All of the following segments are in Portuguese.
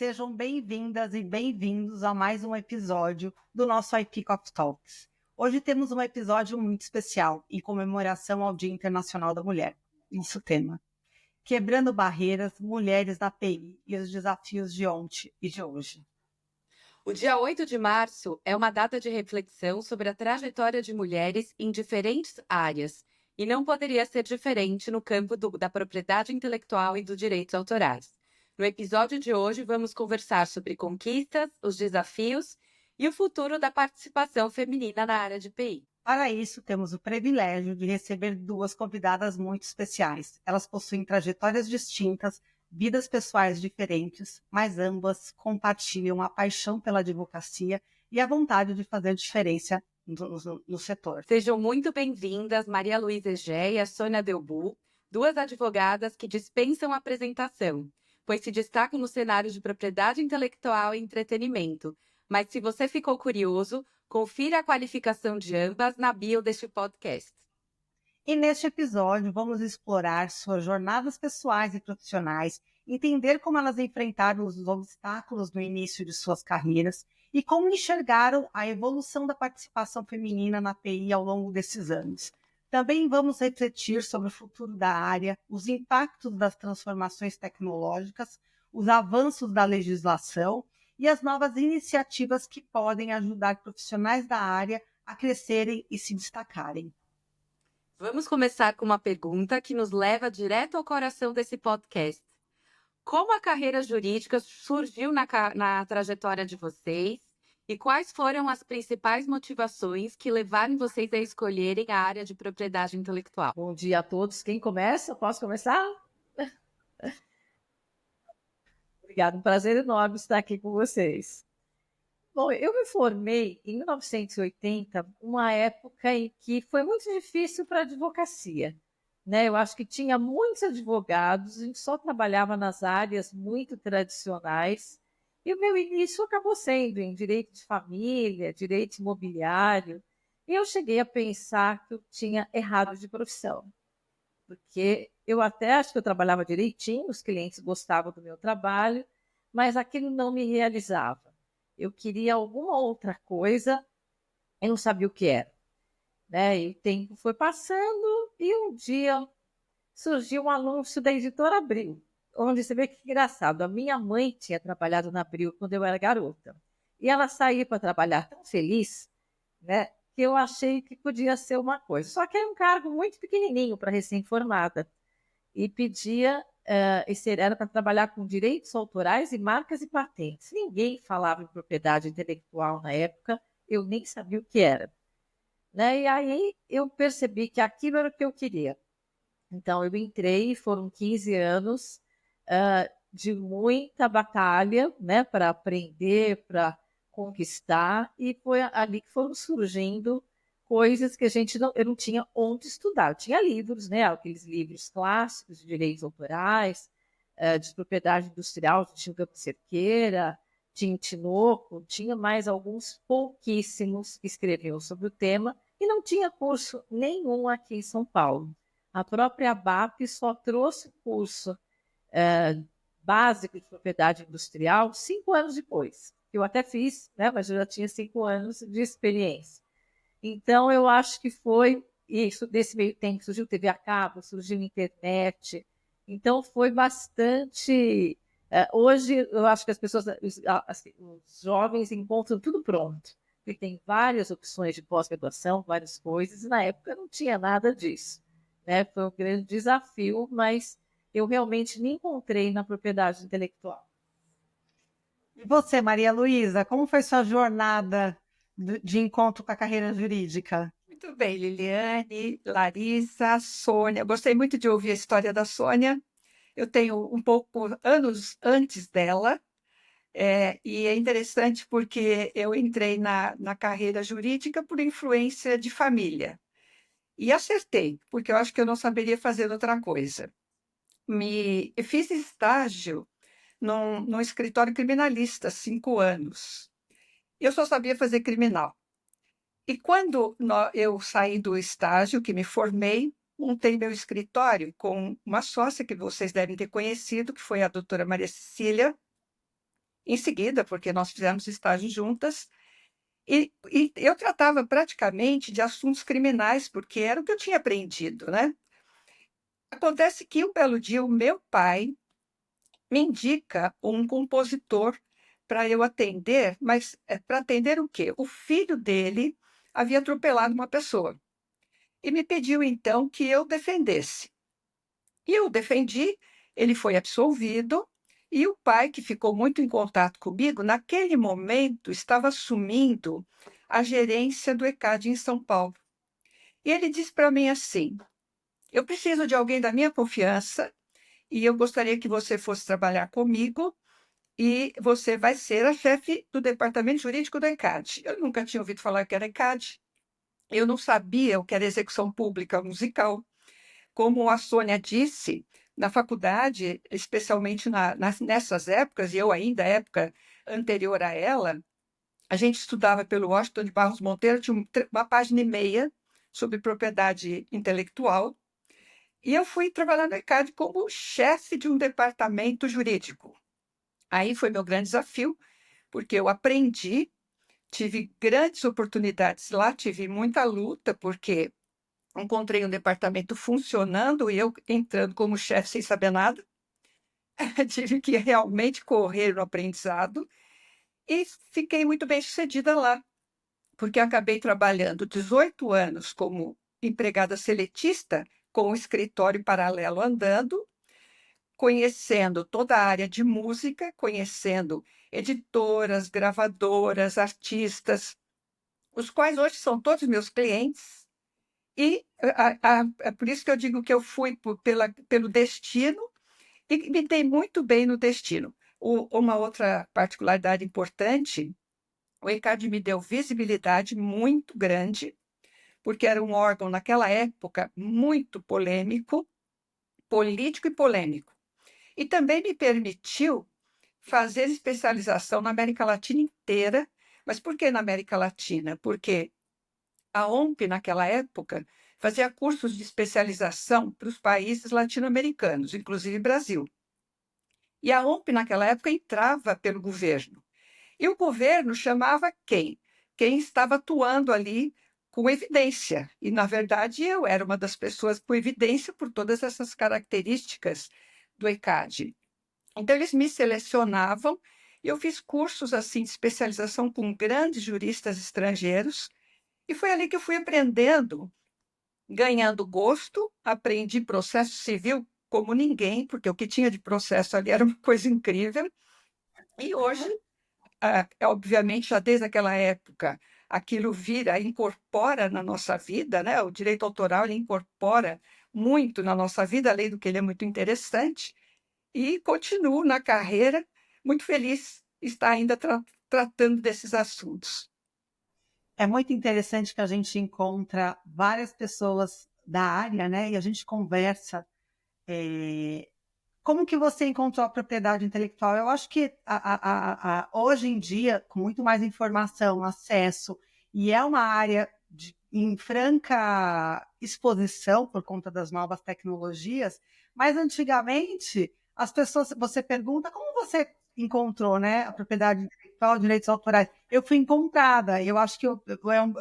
Sejam bem-vindas e bem-vindos a mais um episódio do nosso iPeacock Talks. Hoje temos um episódio muito especial em comemoração ao Dia Internacional da Mulher. Nosso tema: Quebrando Barreiras, Mulheres na PI e os Desafios de ontem e de hoje. O dia 8 de março é uma data de reflexão sobre a trajetória de mulheres em diferentes áreas, e não poderia ser diferente no campo da propriedade intelectual e dos direitos autorais. No episódio de hoje, vamos conversar sobre conquistas, os desafios e o futuro da participação feminina na área de PI. Para isso, temos o privilégio de receber duas convidadas muito especiais. Elas possuem trajetórias distintas, vidas pessoais diferentes, mas ambas compartilham a paixão pela advocacia e a vontade de fazer diferença no setor. Sejam muito bem-vindas Maria Luísa Egea e a Sônia Delbu, duas advogadas que dispensam apresentação, pois se destacam no cenário de propriedade intelectual e entretenimento. Mas se você ficou curioso, confira a qualificação de ambas na bio deste podcast. E neste episódio vamos explorar suas jornadas pessoais e profissionais, entender como elas enfrentaram os obstáculos no início de suas carreiras e como enxergaram a evolução da participação feminina na PI ao longo desses anos. Também vamos refletir sobre o futuro da área, os impactos das transformações tecnológicas, os avanços da legislação e as novas iniciativas que podem ajudar profissionais da área a crescerem e se destacarem. Vamos começar com uma pergunta que nos leva direto ao coração desse podcast. Como a carreira jurídica surgiu na trajetória de vocês e quais foram as principais motivações que levaram vocês a escolherem a área de propriedade intelectual? Bom dia a todos. Quem começa? Posso começar? Obrigada, um prazer enorme estar aqui com vocês. Bom, eu me formei em 1980, uma época em que foi muito difícil para a advocacia, né? Eu acho que tinha muitos advogados, a gente só trabalhava nas áreas muito tradicionais, e o meu início acabou sendo em direito de família, direito imobiliário, e eu cheguei a pensar que eu tinha errado de profissão, porque eu até acho que eu trabalhava direitinho, os clientes gostavam do meu trabalho, mas aquilo não me realizava. Eu queria alguma outra coisa, eu não sabia o que era, né? E o tempo foi passando e um dia surgiu um anúncio da Editora Abril, onde você vê que engraçado, a minha mãe tinha trabalhado na Abril quando eu era garota, e ela saía para trabalhar tão feliz, né, que eu achei que podia ser uma coisa. Só que era um cargo muito pequenininho para recém-formada, e pedia... era para trabalhar com direitos autorais e marcas e patentes. Ninguém falava em propriedade intelectual na época, eu nem sabia o que era, né? E aí eu percebi que aquilo era o que eu queria. Então eu entrei, foram 15 anos de muita batalha, né, para aprender, para conquistar, e foi ali que foram surgindo coisas que eu não tinha onde estudar. Eu tinha livros, né, aqueles livros clássicos de direitos autorais, de propriedade industrial, tinha o Campo Cerqueira, tinha o Tinoco, tinha mais alguns pouquíssimos que escreviam sobre o tema, e não tinha curso nenhum aqui em São Paulo. A própria ABAP só trouxe curso básico de propriedade industrial 5 anos depois. Eu até fiz, né, mas eu já tinha 5 anos de experiência. Então, eu acho que foi isso, desse meio tempo, surgiu TV a cabo, surgiu internet. Então, foi bastante... hoje, eu acho que as pessoas, os jovens encontram tudo pronto. Porque tem várias opções de pós-graduação, várias coisas, e na época não tinha nada disso, né? Foi um grande desafio, mas eu realmente me encontrei na propriedade intelectual. E você, Maria Luísa, como foi sua jornada de encontro com a carreira jurídica? Muito bem, Liliane, Larissa, Sônia. Gostei muito de ouvir a história da Sônia. Eu tenho um pouco anos antes dela, e é interessante porque eu entrei na carreira jurídica por influência de família. E acertei, porque eu acho que eu não saberia fazer outra coisa. Eu fiz estágio num escritório criminalista, 5 anos. Eu só sabia fazer criminal. E quando eu saí do estágio, que me formei, montei meu escritório com uma sócia que vocês devem ter conhecido, que foi a doutora Maria Cecília. em seguida, porque nós fizemos estágio juntas, e eu tratava praticamente de assuntos criminais, porque era o que eu tinha aprendido, né? Acontece que um belo dia o meu pai me indica um compositor para eu atender, mas para atender o quê? O filho dele havia atropelado uma pessoa e me pediu então que eu defendesse. E eu defendi, ele foi absolvido, e o pai, que ficou muito em contato comigo, naquele momento estava assumindo a gerência do ECAD em São Paulo. E ele disse para mim assim: eu preciso de alguém da minha confiança e eu gostaria que você fosse trabalhar comigo e você vai ser a chefe do departamento jurídico do ECAD. Eu nunca tinha ouvido falar que era ECAD, eu não sabia o que era execução pública musical. Como a Sônia disse, na faculdade, especialmente nessas épocas, e eu ainda, época anterior a ela, a gente estudava pelo Washington de Barros Monteiro, tinha uma página e meia sobre propriedade intelectual, e eu fui trabalhar no ECAD como chefe de um departamento jurídico. Aí foi meu grande desafio, porque eu aprendi, tive grandes oportunidades lá, tive muita luta, porque encontrei um departamento funcionando e eu entrando como chefe sem saber nada. Tive que realmente correr no aprendizado e fiquei muito bem sucedida lá, porque acabei trabalhando 18 anos como empregada seletista, com o escritório paralelo andando, conhecendo toda a área de música, conhecendo editoras, gravadoras, artistas, os quais hoje são todos meus clientes. E é por isso que eu digo que eu fui pelo destino e me dei muito bem no destino. Uma outra particularidade importante, o ECAD me deu visibilidade muito grande, porque era um órgão, naquela época, muito polêmico, político e polêmico. E também me permitiu fazer especialização na América Latina inteira. Mas por que na América Latina? Porque a OMP, naquela época, fazia cursos de especialização para os países latino-americanos, inclusive Brasil. E a OMP, naquela época, entrava pelo governo. E o governo chamava quem? Quem estava atuando ali com evidência. E, na verdade, eu era uma das pessoas com evidência por todas essas características do ECAD. Então, eles me selecionavam e eu fiz cursos assim de especialização com grandes juristas estrangeiros. E foi ali que eu fui aprendendo, ganhando gosto, aprendi processo civil como ninguém, porque o que tinha de processo ali era uma coisa incrível. E hoje, obviamente, já desde aquela época, aquilo vira, incorpora na nossa vida, né? O direito autoral ele incorpora muito na nossa vida, além do que ele é muito interessante, e continuo na carreira, muito feliz de estar ainda tratando desses assuntos. É muito interessante que a gente encontra várias pessoas da área, né? E a gente conversa. Como que você encontrou a propriedade intelectual? Eu acho que hoje em dia, com muito mais informação, acesso, e é uma área em franca exposição por conta das novas tecnologias, mas antigamente as pessoas, você pergunta como você encontrou, né, a propriedade intelectual, direitos autorais. Eu fui encontrada, eu acho que eu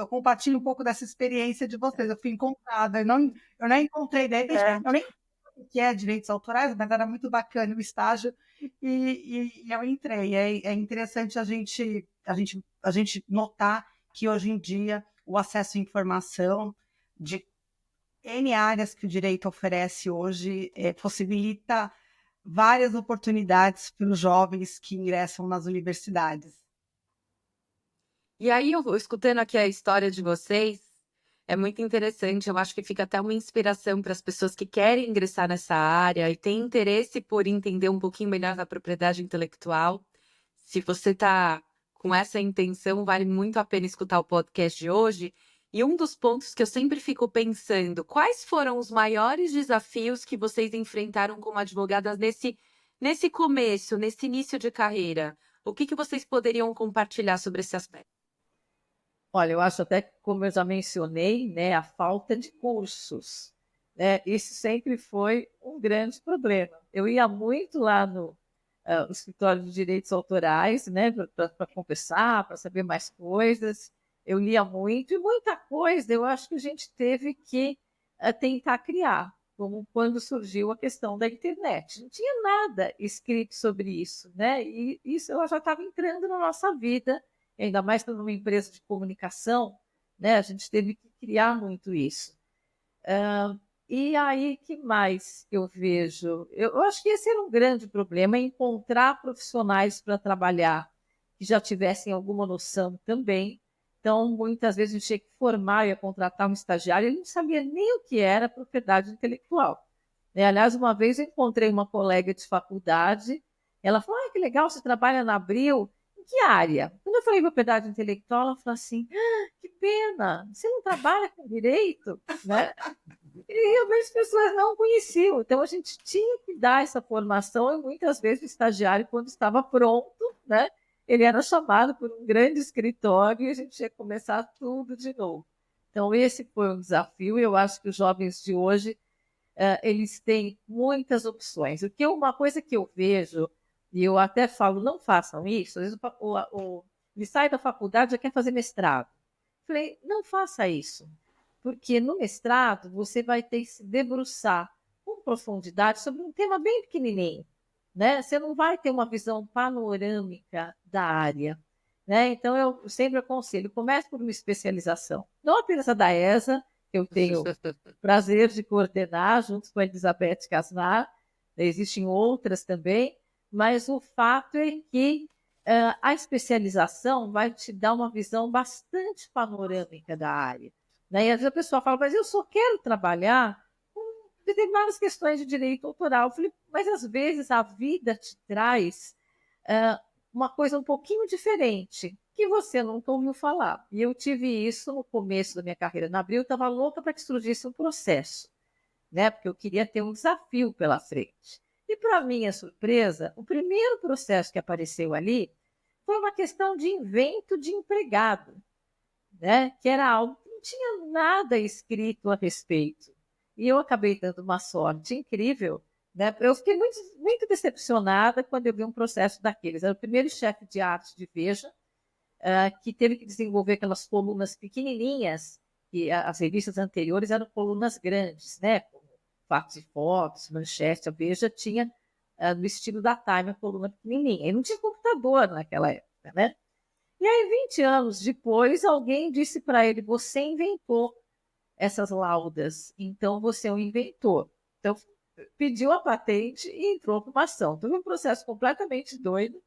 compartilho um pouco dessa experiência de vocês. Eu fui encontrada, eu não encontrei, eu nem que é direitos autorais, mas era muito bacana o estágio e eu entrei. É interessante a gente notar que hoje em dia o acesso à informação de N áreas que o direito oferece hoje possibilita várias oportunidades para os jovens que ingressam nas universidades. E aí, eu escutando aqui a história de vocês, é muito interessante. Eu acho que fica até uma inspiração para as pessoas que querem ingressar nessa área e têm interesse por entender um pouquinho melhor da propriedade intelectual. Se você está com essa intenção, vale muito a pena escutar o podcast de hoje. E um dos pontos que eu sempre fico pensando, quais foram os maiores desafios que vocês enfrentaram como advogadas nesse começo, nesse início de carreira? O que vocês poderiam compartilhar sobre esse aspecto? Olha, eu acho até que, como eu já mencionei, né, a falta de cursos, né, isso sempre foi um grande problema. Eu ia muito lá o escritório de direitos autorais, né, para conversar, para saber mais coisas. Eu lia muito, e muita coisa eu acho que a gente teve que tentar criar, como quando surgiu a questão da internet. Não tinha nada escrito sobre isso, né? E isso ela já estava entrando na nossa vida, ainda mais numa empresa de comunicação, né? A gente teve que criar muito isso. E aí, que mais eu vejo? Eu acho que esse era um grande problema, encontrar profissionais para trabalhar que já tivessem alguma noção também. Então, muitas vezes a gente tinha que formar, ia contratar um estagiário, ele não sabia nem o que era propriedade intelectual. Né? Aliás, uma vez eu encontrei uma colega de faculdade, ela falou, que legal, você trabalha na Abril, em que área? Quando eu falei propriedade intelectual, ela falou assim, que pena, você não trabalha com direito? Né? E as pessoas não conheciam. Então, a gente tinha que dar essa formação, e muitas vezes o estagiário, quando estava pronto, né, ele era chamado por um grande escritório e a gente tinha que começar tudo de novo. Então, esse foi um desafio, e eu acho que os jovens de hoje, eles têm muitas opções. Uma coisa que eu vejo, e eu até falo, não façam isso, às vezes ele sai da faculdade e já quer fazer mestrado. Falei, não faça isso, porque no mestrado você vai ter que se debruçar com profundidade sobre um tema bem pequenininho, né? Você não vai ter uma visão panorâmica da área, né? Então eu sempre aconselho, comece por uma especialização, não apenas a da ESA, que eu tenho prazer de coordenar junto com a Elizabeth Casnar, existem outras também, mas o fato é que a especialização vai te dar uma visão bastante panorâmica da área. Né? E às vezes a pessoa fala, mas eu só quero trabalhar com determinadas questões de direito autoral. Eu falei, mas às vezes a vida te traz uma coisa um pouquinho diferente, que você nunca ouviu falar. E eu tive isso no começo da minha carreira na Abril, eu estava louca para que surgisse um processo, né? Porque eu queria ter um desafio pela frente. E, para minha surpresa, o primeiro processo que apareceu ali foi uma questão de invento de empregado, né? Que era algo que não tinha nada escrito a respeito. E eu acabei dando uma sorte incrível, né? Eu fiquei muito, muito decepcionada quando eu vi um processo daqueles. Era o primeiro chefe de arte de Veja, que teve que desenvolver aquelas colunas pequenininhas, que as revistas anteriores eram colunas grandes, né? Como Fatos e Fotos, Manchete, a Veja tinha, no estilo da Time, a coluna pequenininha. E não tinha computador naquela época, né? E aí, 20 anos depois, alguém disse para ele: você inventou essas laudas, então você é um inventor. Então, pediu a patente e entrou para uma ação. Foi um processo completamente doido,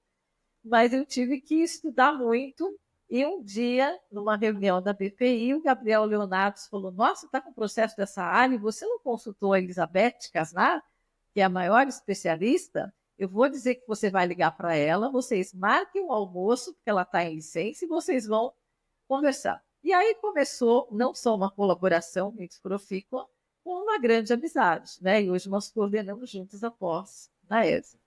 mas eu tive que estudar muito. E um dia, numa reunião da BPI, o Gabriel Leonardo falou: nossa, está com o processo dessa área, e você não consultou a Elizabeth Casnar, que é a maior especialista? Eu vou dizer que você vai ligar para ela, vocês marquem o almoço, porque ela está em licença, e vocês vão conversar. E aí começou não só uma colaboração muito profícua, com uma grande amizade, né? E hoje nós coordenamos juntos a pós na ESA.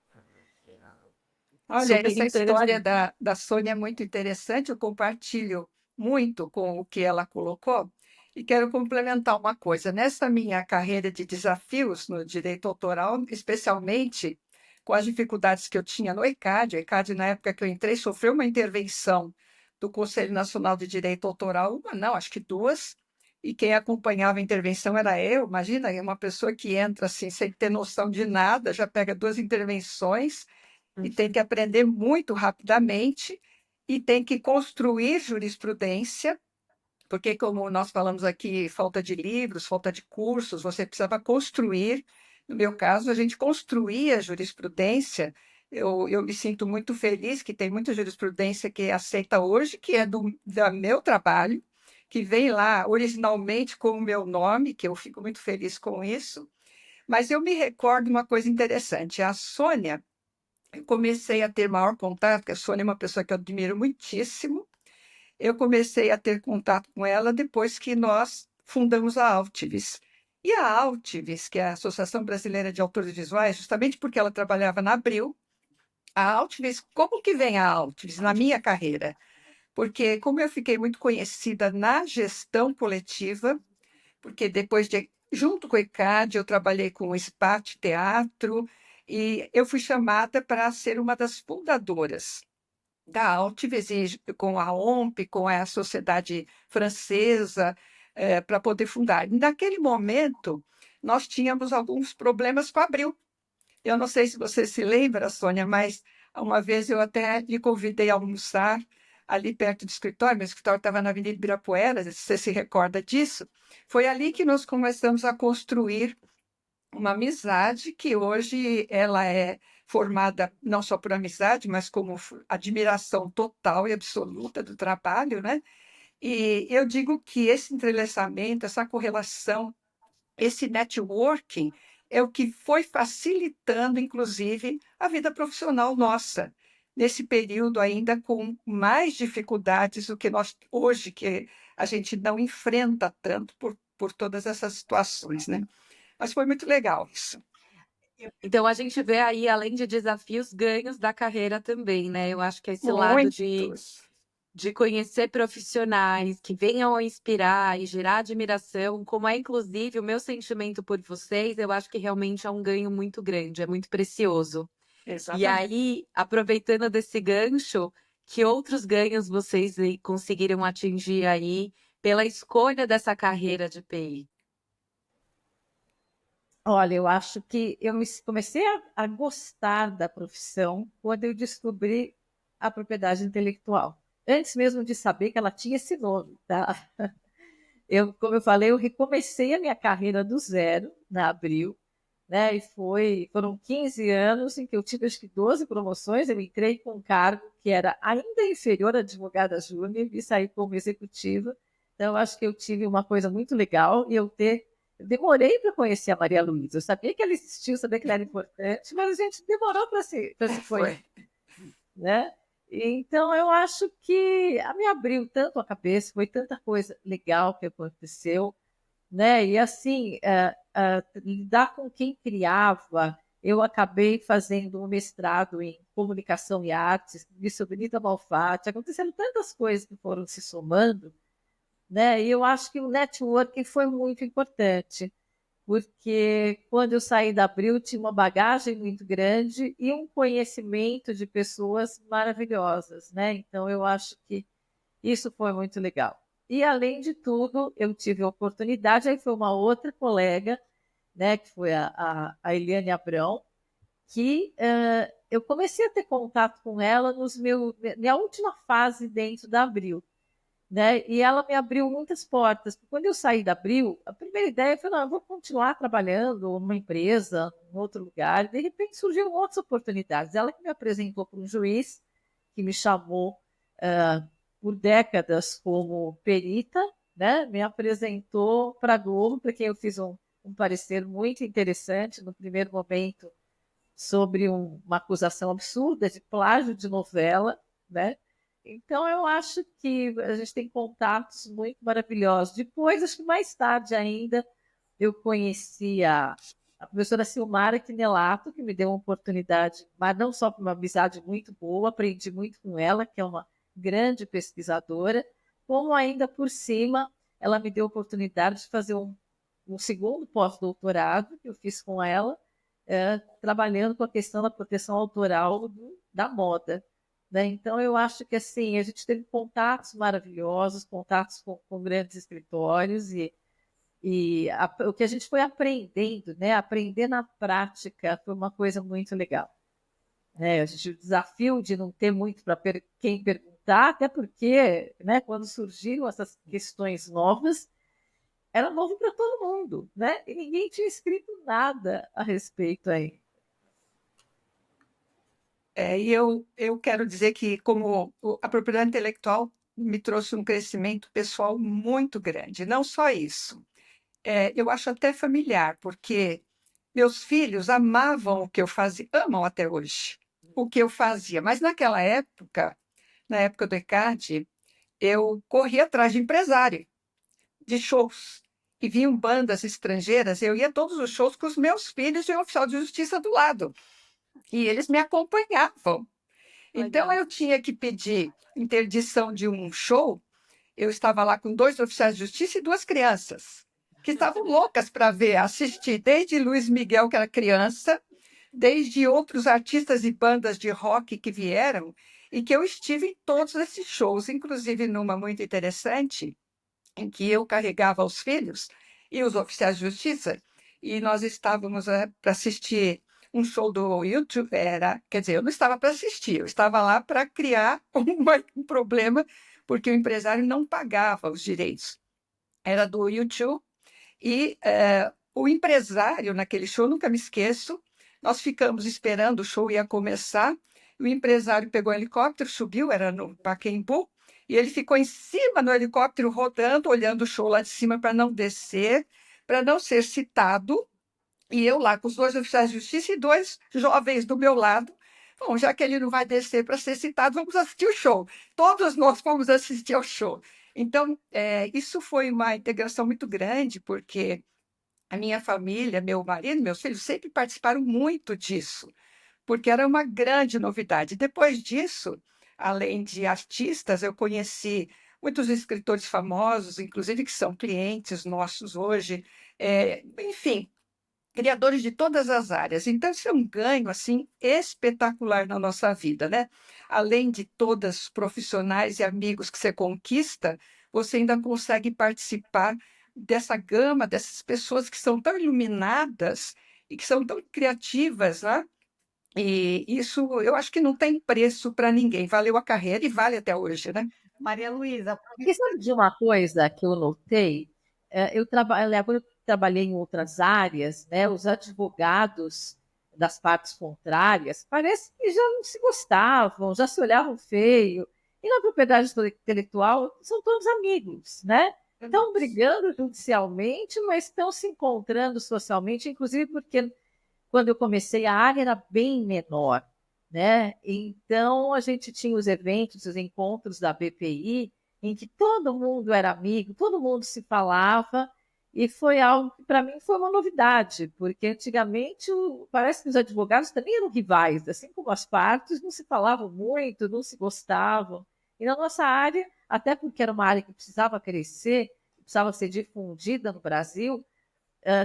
Olha, essa história da Sônia é muito interessante, eu compartilho muito com o que ela colocou e quero complementar uma coisa. Nessa minha carreira de desafios no direito autoral, especialmente com as dificuldades que eu tinha no ECAD, o ECAD, na época que eu entrei, sofreu uma intervenção do Conselho Nacional de Direito Autoral, uma não, acho que duas, e quem acompanhava a intervenção era eu. Imagina, uma pessoa que entra assim, sem ter noção de nada, já pega duas intervenções, e tem que aprender muito rapidamente e tem que construir jurisprudência, porque, como nós falamos aqui, falta de livros, falta de cursos, você precisava construir. No meu caso, a gente construía jurisprudência. Eu me sinto muito feliz que tem muita jurisprudência que é aceita hoje, que é do meu trabalho, que vem lá originalmente com o meu nome, que eu fico muito feliz com isso. Mas eu me recordo uma coisa interessante. A Sônia, eu comecei a ter maior contato, porque a Sônia é uma pessoa que eu admiro muitíssimo. Eu comecei a ter contato com ela depois que nós fundamos a Altivis. E a Altivis, que é a Associação Brasileira de Autores Visuais, justamente porque ela trabalhava na Abril, a Altivis, como que vem a Altivis na minha carreira? Porque como eu fiquei muito conhecida na gestão coletiva, porque depois de, junto com o ECAD, eu trabalhei com o SPAT Teatro, E eu fui chamada para ser uma das fundadoras da Altivesige, com a OMP, com a Sociedade Francesa, para poder fundar. E naquele momento, nós tínhamos alguns problemas com a Abril. Eu não sei se você se lembra, Sônia, mas uma vez eu até lhe convidei a almoçar ali perto do escritório. Meu escritório estava na Avenida Ibirapuera, se você se recorda disso. Foi ali que nós começamos a construir uma amizade que hoje ela é formada não só por amizade, mas como admiração total e absoluta do trabalho, né? E eu digo que esse entrelaçamento, essa correlação, esse networking é o que foi facilitando, inclusive, a vida profissional nossa, nesse período ainda com mais dificuldades do que nós hoje, que a gente não enfrenta tanto por todas essas situações, né? Mas foi muito legal isso. Então a gente vê aí, além de desafios, ganhos da carreira também, né? Eu acho que esse lado Muitos. de conhecer profissionais que venham a inspirar e gerar admiração, como é inclusive o meu sentimento por vocês, eu acho que realmente é um ganho muito grande, é muito precioso. E Exatamente. aí, aproveitando desse gancho, que outros ganhos vocês conseguiram atingir aí pela escolha dessa carreira de PI? Olha, eu acho que comecei a gostar da profissão quando eu descobri a propriedade intelectual. Antes mesmo de saber que ela tinha esse nome, tá? Como eu falei, eu recomecei a minha carreira do zero na Abril, né? E foram 15 anos em que eu tive acho que 12 promoções. Eu entrei com um cargo que era ainda inferior a advogada júnior e saí como executiva. Então, eu acho que eu tive uma coisa muito legal e eu demorei para conhecer a Maria Luísa. Eu sabia que ela existiu, sabia que ela era importante, mas a gente demorou para se conhecer, né? Então, eu acho que me abriu tanto a cabeça, foi tanta coisa legal que aconteceu, né? E assim, lidar com quem criava, eu acabei fazendo um mestrado em comunicação e artes, de Benita Malfatti, aconteceram tantas coisas que foram se somando, né? E eu acho que o networking foi muito importante, porque quando eu saí da Abril tinha uma bagagem muito grande e um conhecimento de pessoas maravilhosas, né? Então eu acho que isso foi muito legal. E além de tudo, eu tive a oportunidade, aí foi uma outra colega, né, que foi a Eliane Abrão, que eu comecei a ter contato com ela minha última fase dentro da Abril, né? E ela me abriu muitas portas. Quando eu saí da Abril, a primeira ideia foi, não, eu vou continuar trabalhando numa empresa, em outro lugar. De repente surgiram outras oportunidades. Ela que me apresentou para um juiz que me chamou por décadas como perita, né? Me apresentou para a Globo, para quem eu fiz um parecer muito interessante no primeiro momento sobre uma acusação absurda de plágio de novela, né? Então, eu acho que a gente tem contatos muito maravilhosos. Depois, acho que mais tarde ainda, eu conheci a professora Silmara Quinelato, que me deu uma oportunidade, mas não só por uma amizade muito boa, aprendi muito com ela, que é uma grande pesquisadora, como ainda por cima, ela me deu a oportunidade de fazer um segundo pós-doutorado que eu fiz com ela, trabalhando com a questão da proteção autoral da moda. Né? Então, eu acho que assim, a gente teve contatos maravilhosos, contatos com grandes escritórios o que a gente foi aprendendo, né? Aprender na prática foi uma coisa muito legal. Né? O desafio de não ter muito para quem perguntar, até porque, né, quando surgiram essas questões novas, era novo para todo mundo, né? E ninguém tinha escrito nada a respeito aí. E eu quero dizer que, como a propriedade intelectual me trouxe um crescimento pessoal muito grande. Não só isso, eu acho até familiar, porque meus filhos amavam o que eu fazia, amam até hoje o que eu fazia. Mas naquela época, na época do ECAD, eu corria atrás de empresário, de shows. E vinham bandas estrangeiras, eu ia a todos os shows com os meus filhos e o oficial de justiça do lado. E eles me acompanhavam. Então, eu tinha que pedir interdição de um show. Eu estava lá com 2 oficiais de justiça e 2 crianças, que estavam loucas para assistir, desde Luiz Miguel, que era criança, desde outros artistas e bandas de rock que vieram, e que eu estive em todos esses shows, inclusive numa muito interessante, em que eu carregava os filhos e os oficiais de justiça, e nós estávamos para assistir um show do YouTube, quer dizer, eu não estava para assistir, eu estava lá para criar um problema, porque o empresário não pagava os direitos. Era do YouTube, e o empresário, naquele show, nunca me esqueço, nós ficamos esperando, o show ia começar, o empresário pegou um helicóptero, subiu, era no Pacaembu, e ele ficou em cima do helicóptero, rodando, olhando o show lá de cima para não descer, para não ser citado, e eu lá com os dois oficiais de justiça e dois jovens do meu lado. Bom, já que ele não vai descer para ser citado, vamos assistir o show. Todos nós fomos assistir ao show. Então, isso foi uma integração muito grande, porque a minha família, meu marido, meus filhos sempre participaram muito disso, porque era uma grande novidade. Depois disso, além de artistas, eu conheci muitos escritores famosos, inclusive que são clientes nossos hoje, enfim, criadores de todas as áreas. Então, isso é um ganho assim espetacular na nossa vida, né? Além de todos os profissionais e amigos que você conquista, você ainda consegue participar dessa gama, dessas pessoas que são tão iluminadas e que são tão criativas, né? E isso eu acho que não tem preço para ninguém. Valeu a carreira e vale até hoje, né? Maria Luísa, E sabe de uma coisa que eu notei? Agora eu trabalhei em outras áreas, né? Os advogados das partes contrárias parece que já não se gostavam, já se olhavam feio. E na propriedade intelectual são todos amigos, né? Estão brigando judicialmente, mas estão se encontrando socialmente, inclusive porque quando eu comecei a área era bem menor, né? Então a gente tinha os eventos, os encontros da BPI, em que todo mundo era amigo, todo mundo se falava, e foi algo que para mim foi uma novidade, porque antigamente parece que os advogados também eram rivais, assim como as partes, não se falavam muito, não se gostavam. E na nossa área, até porque era uma área que precisava crescer, precisava ser difundida no Brasil,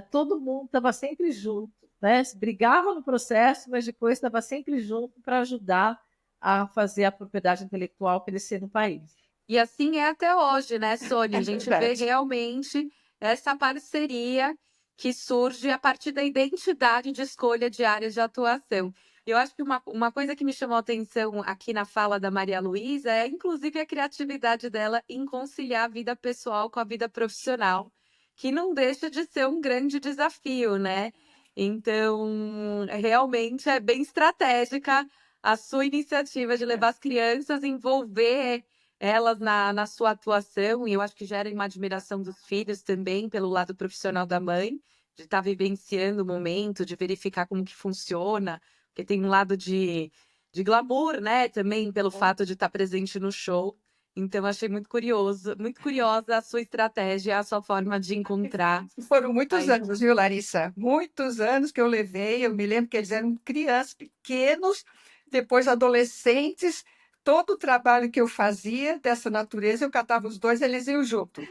todo mundo estava sempre junto, né? Brigava no processo, mas depois estava sempre junto para ajudar a fazer a propriedade intelectual crescer no país. E assim é até hoje, né, Sônia? A gente vê verdade. realmente essa parceria que surge a partir da identidade de escolha de áreas de atuação. Eu acho que uma coisa que me chamou a atenção aqui na fala da Maria Luísa é, inclusive, a criatividade dela em conciliar a vida pessoal com a vida profissional, que não deixa de ser um grande desafio, né? Então, realmente é bem estratégica a sua iniciativa de levar as crianças, envolver elas na sua atuação, e eu acho que gera uma admiração dos filhos também, pelo lado profissional da mãe, de estar vivenciando o momento, de verificar como que funciona, porque tem um lado de glamour, né, também, pelo fato de estar presente no show. Então, achei muito curiosa a sua estratégia, a sua forma de encontrar. Foram muitos Aí. anos, viu, Larissa? Muitos anos que eu levei. Eu me lembro que eles eram crianças pequenos, depois adolescentes. Todo o trabalho que eu fazia dessa natureza, eu catava os dois, eles iam junto.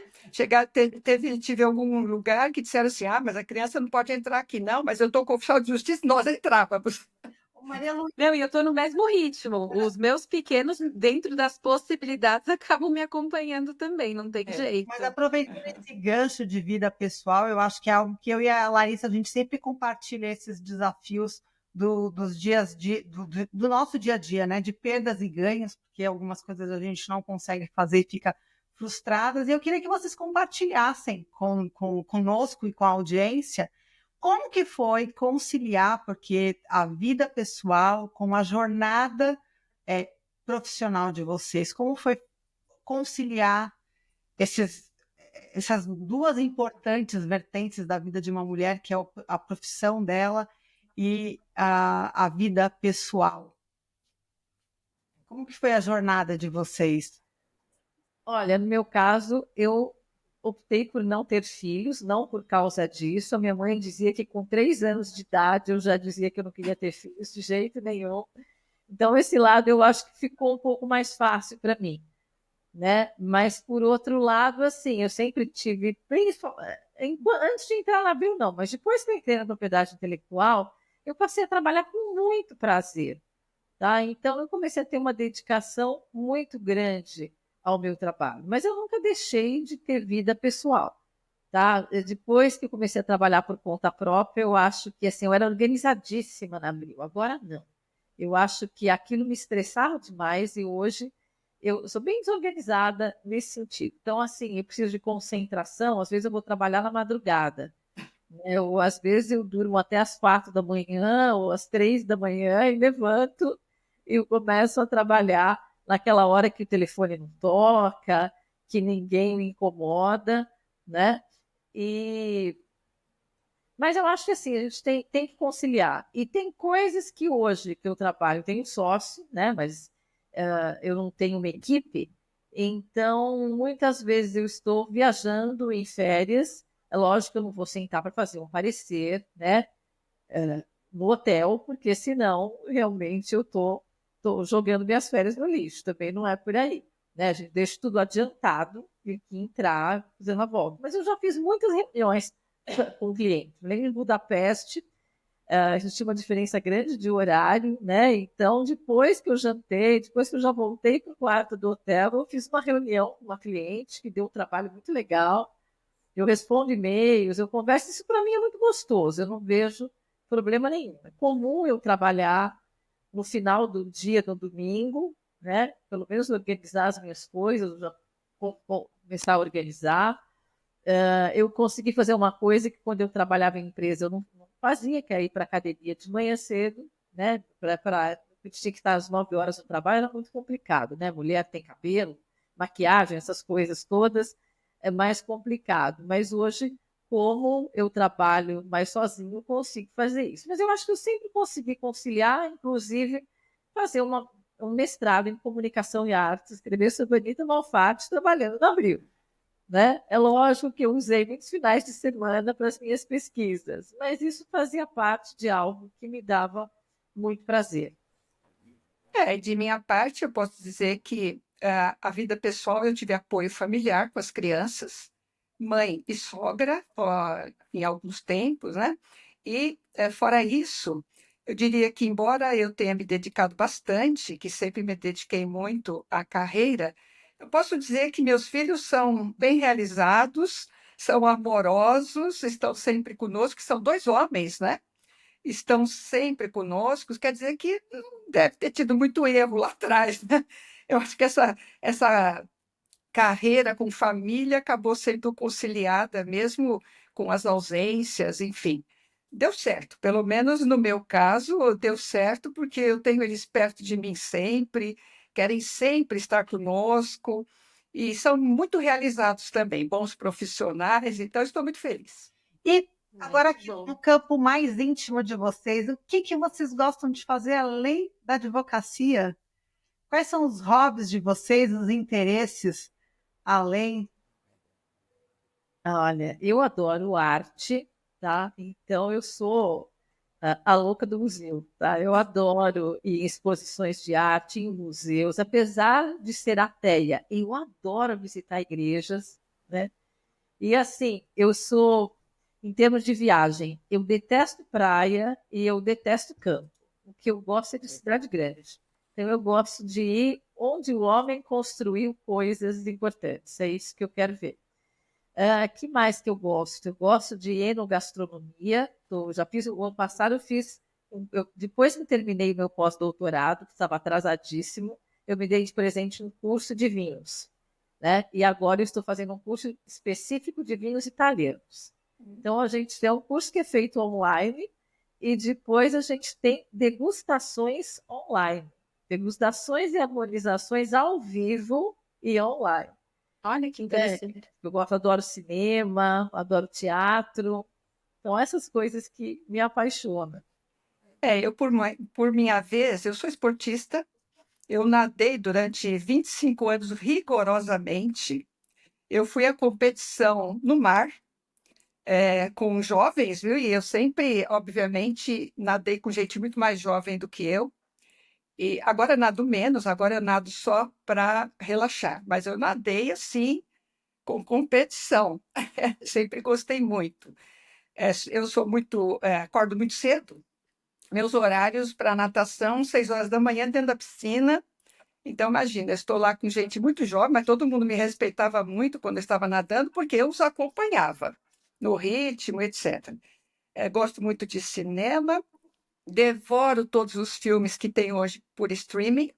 Tive algum lugar que disseram assim: ah, mas a criança não pode entrar aqui, não, mas eu estou com o oficial de justiça, nós entrávamos. Maria Luísa, Não, e eu tô no mesmo ritmo. Os meus pequenos, dentro das possibilidades, acabam me acompanhando também, não tem jeito. mas aproveitando esse gancho de vida pessoal, eu acho que é algo que eu e a Larissa, a gente sempre compartilha esses desafios dos do nosso dia a dia, né? De perdas e ganhos, porque algumas coisas a gente não consegue fazer e fica frustradas. E eu queria que vocês compartilhassem conosco e com a audiência como que foi conciliar, porque a vida pessoal com a jornada profissional de vocês, como foi conciliar essas duas importantes vertentes da vida de uma mulher, que é a profissão dela e a vida pessoal. Como que foi a jornada de vocês? Olha, no meu caso, eu optei por não ter filhos, não por causa disso. A minha mãe dizia que com 3 anos de idade eu já dizia que eu não queria ter filhos de jeito nenhum. Então, esse lado eu acho que ficou um pouco mais fácil para mim, né? Mas, por outro lado, assim, eu sempre tive, antes de entrar na Abril, não, mas depois que eu entrei na propriedade intelectual, eu passei a trabalhar com muito prazer. Tá? Então, eu comecei a ter uma dedicação muito grande ao meu trabalho, mas eu nunca deixei de ter vida pessoal. Tá? Depois que eu comecei a trabalhar por conta própria, eu acho que assim, eu era organizadíssima na Abril, agora não. Eu acho que aquilo me estressava demais e hoje eu sou bem desorganizada nesse sentido. Então, assim, eu preciso de concentração, às vezes eu vou trabalhar na madrugada. Ou às vezes eu durmo até às 4 da manhã ou às 3 da manhã e levanto e eu começo a trabalhar naquela hora que o telefone não toca, que ninguém me incomoda, né? E... Mas eu acho que assim, a gente tem que conciliar. E tem coisas que hoje que eu trabalho, eu tenho sócio, né? Mas eu não tenho uma equipe, então muitas vezes eu estou viajando em férias. É lógico que eu não vou sentar para fazer um parecer, né? No hotel, porque senão realmente eu tô jogando minhas férias no lixo. Também não é por aí. Né? A gente deixa tudo adiantado e que entrar fazendo a volta. Mas eu já fiz muitas reuniões com o cliente. Lembro em Budapeste, a gente tinha uma diferença grande de horário, né? Então, depois que eu jantei, depois que eu já voltei para o quarto do hotel, eu fiz uma reunião com uma cliente que deu um trabalho muito legal. Eu respondo e-mails, eu converso. Isso para mim é muito gostoso, eu não vejo problema nenhum. É comum eu trabalhar no final do dia, no domingo, né? Pelo menos organizar as minhas coisas, já começar a organizar. Eu consegui fazer uma coisa que quando eu trabalhava em empresa eu não fazia, que é ir para a academia de manhã cedo, né? Tinha que estar às 9 horas no trabalho, era muito complicado, né? Mulher tem cabelo, maquiagem, essas coisas todas, é mais complicado. Mas hoje, como eu trabalho mais sozinho, eu consigo fazer isso. Mas eu acho que eu sempre consegui conciliar, inclusive fazer um mestrado em comunicação e artes, escrever sobre Anita Malfatti, trabalhando na Abril. Né? É lógico que eu usei muitos finais de semana para as minhas pesquisas, mas isso fazia parte de algo que me dava muito prazer. De minha parte, eu posso dizer que a vida pessoal eu tive apoio familiar com as crianças, mãe e sogra, ó, em alguns tempos, né? E, fora isso, eu diria que, embora eu tenha me dedicado bastante, que sempre me dediquei muito à carreira, eu posso dizer que meus filhos são bem realizados, são amorosos, estão sempre conosco, são dois homens, né? Estão sempre conosco, quer dizer que não deve ter tido muito erro lá atrás, né? Eu acho que essa carreira com família acabou sendo conciliada mesmo com as ausências, enfim. Deu certo, pelo menos no meu caso, deu certo porque eu tenho eles perto de mim sempre, querem sempre estar conosco e são muito realizados também, bons profissionais, então estou muito feliz. E agora, Muito aqui bom. no campo mais íntimo de vocês, o que vocês gostam de fazer além da advocacia? Quais são os hobbies de vocês, os interesses além? Olha, eu adoro arte, tá? Então eu sou a louca do museu, tá? Eu adoro ir em exposições de arte em museus, apesar de ser ateia, eu adoro visitar igrejas, né? E assim, eu sou, em termos de viagem, eu detesto praia e eu detesto campo. O que eu gosto é de cidade grande. Então eu gosto de ir onde o homem construiu coisas importantes. É isso que eu quero ver. Que mais que eu gosto? Eu gosto de enogastronomia. Já fiz, o ano passado eu fiz, depois que terminei meu pós-doutorado, que estava atrasadíssimo, eu me dei de presente um curso de vinhos, né? E agora eu estou fazendo um curso específico de vinhos italianos. Então a gente tem um curso que é feito online e depois a gente tem degustações online, degustações e harmonizações ao vivo e online. Olha que É, interessante. eu gosto, adoro cinema, adoro teatro. Então, essas coisas que me apaixonam. Eu, por minha vez, eu sou esportista, eu nadei durante 25 anos rigorosamente. Eu fui à competição no mar, com jovens, viu? E eu sempre, obviamente, nadei com gente muito mais jovem do que eu. E agora eu nado menos, agora eu nado só para relaxar. Mas eu nadei assim, com competição. Sempre gostei muito. Eu sou muito, acordo muito cedo. meus horários para natação, 6 horas da manhã, dentro da piscina. Então, imagina, eu estou lá com gente muito jovem, mas todo mundo me respeitava muito quando eu estava nadando, porque eu os acompanhava no ritmo, etc. Gosto muito de cinema, devoro todos os filmes que tem hoje por streaming,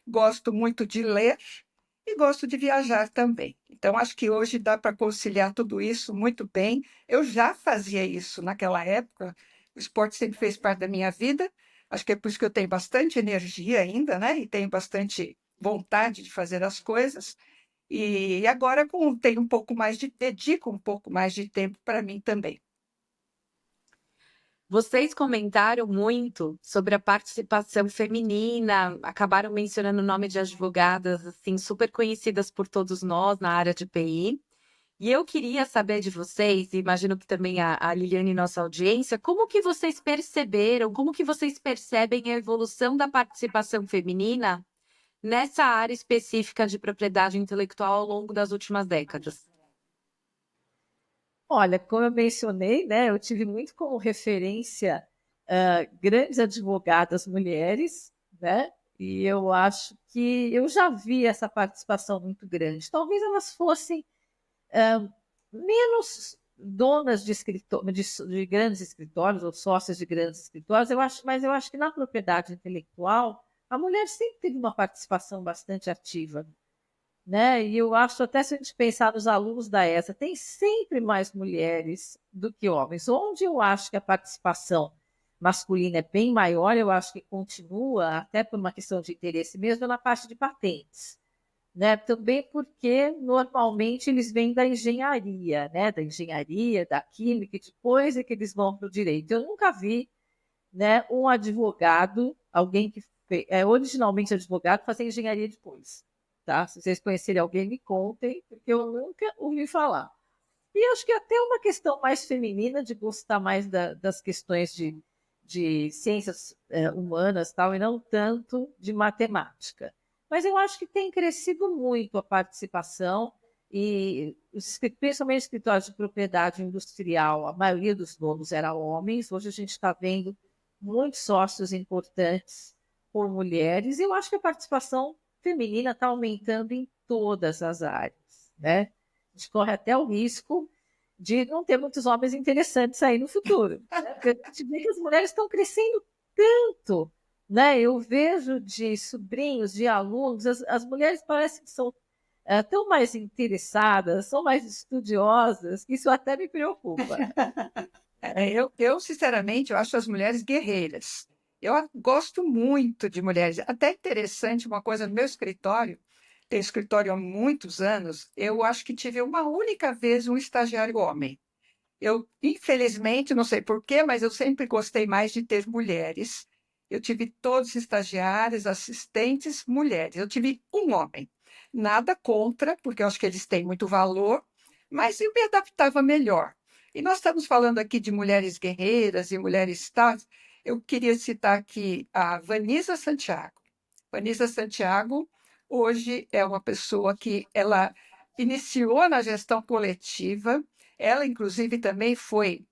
gosto muito de ler e gosto de viajar também. Então, acho que hoje dá para conciliar tudo isso muito bem. Eu já fazia isso naquela época, o esporte sempre fez parte da minha vida. Acho que é por isso que eu tenho bastante energia ainda, né? E tenho bastante vontade de fazer as coisas. E agora, tenho um pouco mais dedico um pouco mais de tempo para mim também. Vocês comentaram muito sobre a participação feminina, acabaram mencionando o nome de advogadas assim super conhecidas por todos nós na área de PI. E eu queria saber de vocês, e imagino que também a Liliane e nossa audiência, como que vocês perceberam, como que vocês percebem a evolução da participação feminina nessa área específica de propriedade intelectual ao longo das últimas décadas? Olha, como eu mencionei, né, eu tive muito como referência grandes advogadas mulheres, né, e eu acho que eu já vi essa participação muito grande. Talvez elas fossem menos donas de grandes escritórios ou sócias de grandes escritórios, mas eu acho que na propriedade intelectual a mulher sempre teve uma participação bastante ativa. Né? E eu acho, até se a gente pensar nos alunos da ESA, tem sempre mais mulheres do que homens. Onde eu acho que a participação masculina é bem maior, eu acho que continua, até por uma questão de interesse mesmo, na parte de patentes. Né? Também porque, normalmente, eles vêm da engenharia, né? Da engenharia, da química, e depois é que eles vão para o direito. Eu nunca vi, né, um advogado, alguém que é originalmente advogado, fazer engenharia depois. Tá? Se vocês conhecerem alguém, me contem, porque eu nunca ouvi falar. E acho que até uma questão mais feminina, de gostar mais das questões de ciências humanas tal, e não tanto de matemática. Mas eu acho que tem crescido muito a participação, e principalmente escritórios de propriedade industrial, a maioria dos donos eram homens, hoje a gente está vendo muitos sócios importantes por mulheres, e eu acho que a participação feminina está aumentando em todas as áreas, né? A gente corre até o risco de não ter muitos homens interessantes aí no futuro, né? Porque a gente vê que as mulheres estão crescendo tanto, né? Eu vejo de sobrinhos, de alunos, as mulheres parecem que são tão mais interessadas, são mais estudiosas, que isso até me preocupa. Sinceramente, eu acho as mulheres guerreiras. Eu gosto muito de mulheres. Até interessante uma coisa no meu escritório, tenho escritório há muitos anos, eu acho que tive uma única vez um estagiário homem. Eu, infelizmente, não sei por quê, mas eu sempre gostei mais de ter mulheres. Eu tive todos estagiários, assistentes, mulheres. Eu tive um homem. Nada contra, porque eu acho que eles têm muito valor, mas eu me adaptava melhor. E nós estamos falando aqui de mulheres guerreiras e mulheres tais. Eu queria citar aqui a Vanessa Santiago. Vanessa Santiago hoje é uma pessoa que ela iniciou na gestão coletiva. Ela, inclusive, também foi,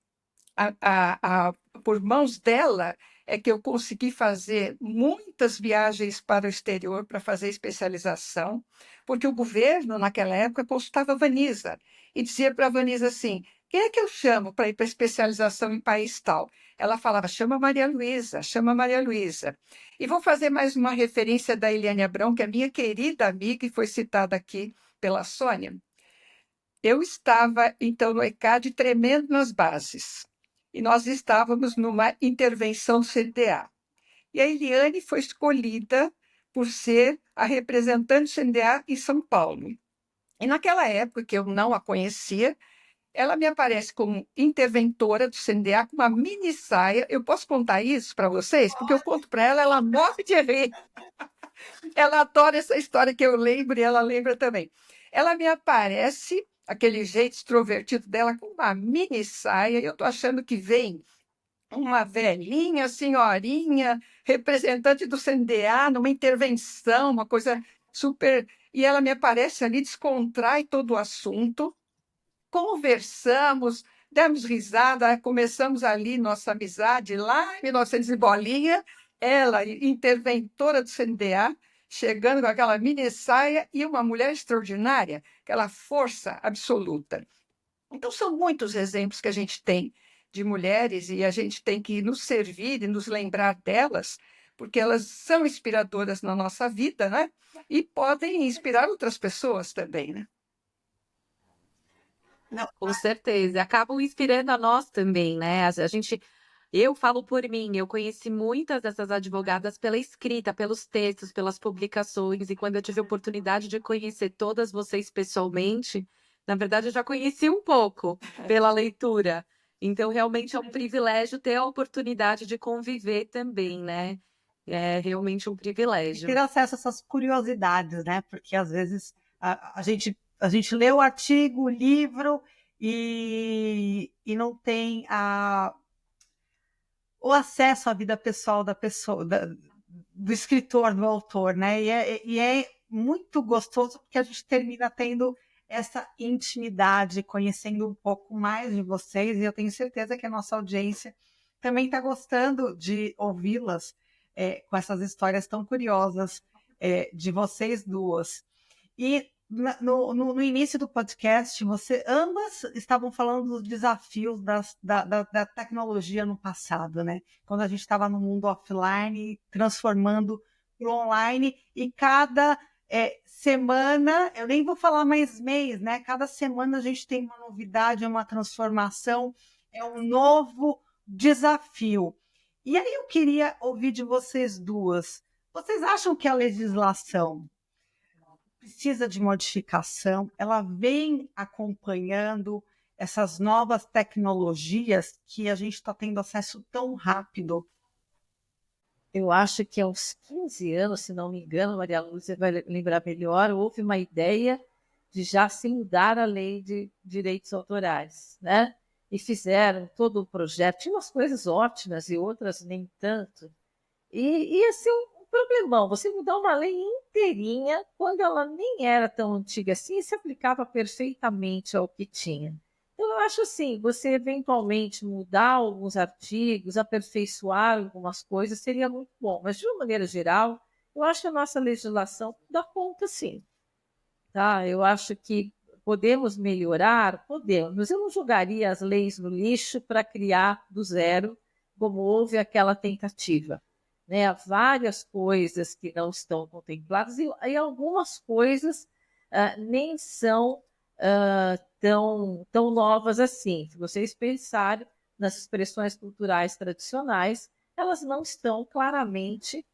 por mãos dela, é que eu consegui fazer muitas viagens para o exterior para fazer especialização, porque o governo, naquela época, consultava a Vanisa e dizia para a Vanisa assim: quem é que eu chamo para ir para especialização em país tal? Ela falava: chama Maria Luísa, chama Maria Luísa. E vou fazer mais uma referência da Eliane Abrão, que é minha querida amiga e foi citada aqui pela Sônia. Eu estava, então, no ECAD tremendo nas bases. E nós estávamos numa intervenção do CNDA. E a Eliane foi escolhida por ser a representante do CNDA em São Paulo. E naquela época, que eu não a conhecia, ela me aparece como interventora do CNDA com uma mini saia. Eu posso contar isso para vocês? Porque eu conto para ela, ela morre de rir. Ela adora essa história que eu lembro e ela lembra também. Ela me aparece, aquele jeito extrovertido dela, com uma mini saia, e eu estou achando que vem uma velhinha, senhorinha, representante do CNDA, numa intervenção, uma coisa super. E ela me aparece ali, descontrai todo o assunto, conversamos, demos risada, começamos ali nossa amizade lá em 1900 e bolinha, ela, interventora do CNDA, chegando com aquela mini saia e uma mulher extraordinária, aquela força absoluta. Então, são muitos exemplos que a gente tem de mulheres e a gente tem que nos servir e nos lembrar delas, porque elas são inspiradoras na nossa vida, né? E podem inspirar outras pessoas também, né? Não, Com certeza. Acabam inspirando a nós também, né? A gente, eu falo por mim, eu conheci muitas dessas advogadas pela escrita, pelos textos, pelas publicações, e quando eu tive a oportunidade de conhecer todas vocês pessoalmente, na verdade eu já conheci um pouco pela leitura. Então, realmente é um privilégio ter a oportunidade de conviver também, né? É realmente um e privilégio. ter acesso a essas curiosidades, né? Porque às vezes a gente lê o artigo, o livro e não tem o acesso à vida pessoal da pessoa, do escritor, do autor, né? E é muito gostoso porque a gente termina tendo essa intimidade, conhecendo um pouco mais de vocês, e eu tenho certeza que a nossa audiência também está gostando de ouvi-las com essas histórias tão curiosas de vocês duas. E no início do podcast, ambas estavam falando dos desafios da tecnologia no passado, né? Quando a gente estava no mundo offline, transformando para o online, e cada semana, eu nem vou falar mais mês, né? Cada semana a gente tem uma novidade, uma transformação, é um novo desafio. E aí eu queria ouvir de vocês duas. Vocês acham que a legislação precisa de modificação? Ela vem acompanhando essas novas tecnologias que a gente está tendo acesso tão rápido? Eu acho que há uns 15 anos, se não me engano, Maria Lúcia vai lembrar melhor, houve uma ideia de já se mudar a lei de direitos autorais, né? E fizeram todo o projeto. Tinha umas coisas ótimas e outras nem tanto. E ia ser um problemão, você mudar uma lei inteirinha, quando ela nem era tão antiga assim, e se aplicava perfeitamente ao que tinha. Então, eu acho assim, você eventualmente mudar alguns artigos, aperfeiçoar algumas coisas, seria muito bom. Mas, de uma maneira geral, eu acho que a nossa legislação dá conta, sim. Tá? Eu acho que podemos melhorar, podemos, mas eu não jogaria as leis no lixo para criar do zero, como houve aquela tentativa. Né? Há várias coisas que não estão contempladas e algumas coisas nem são tão novas assim. Se vocês pensarem nas expressões culturais tradicionais, elas não estão claramente,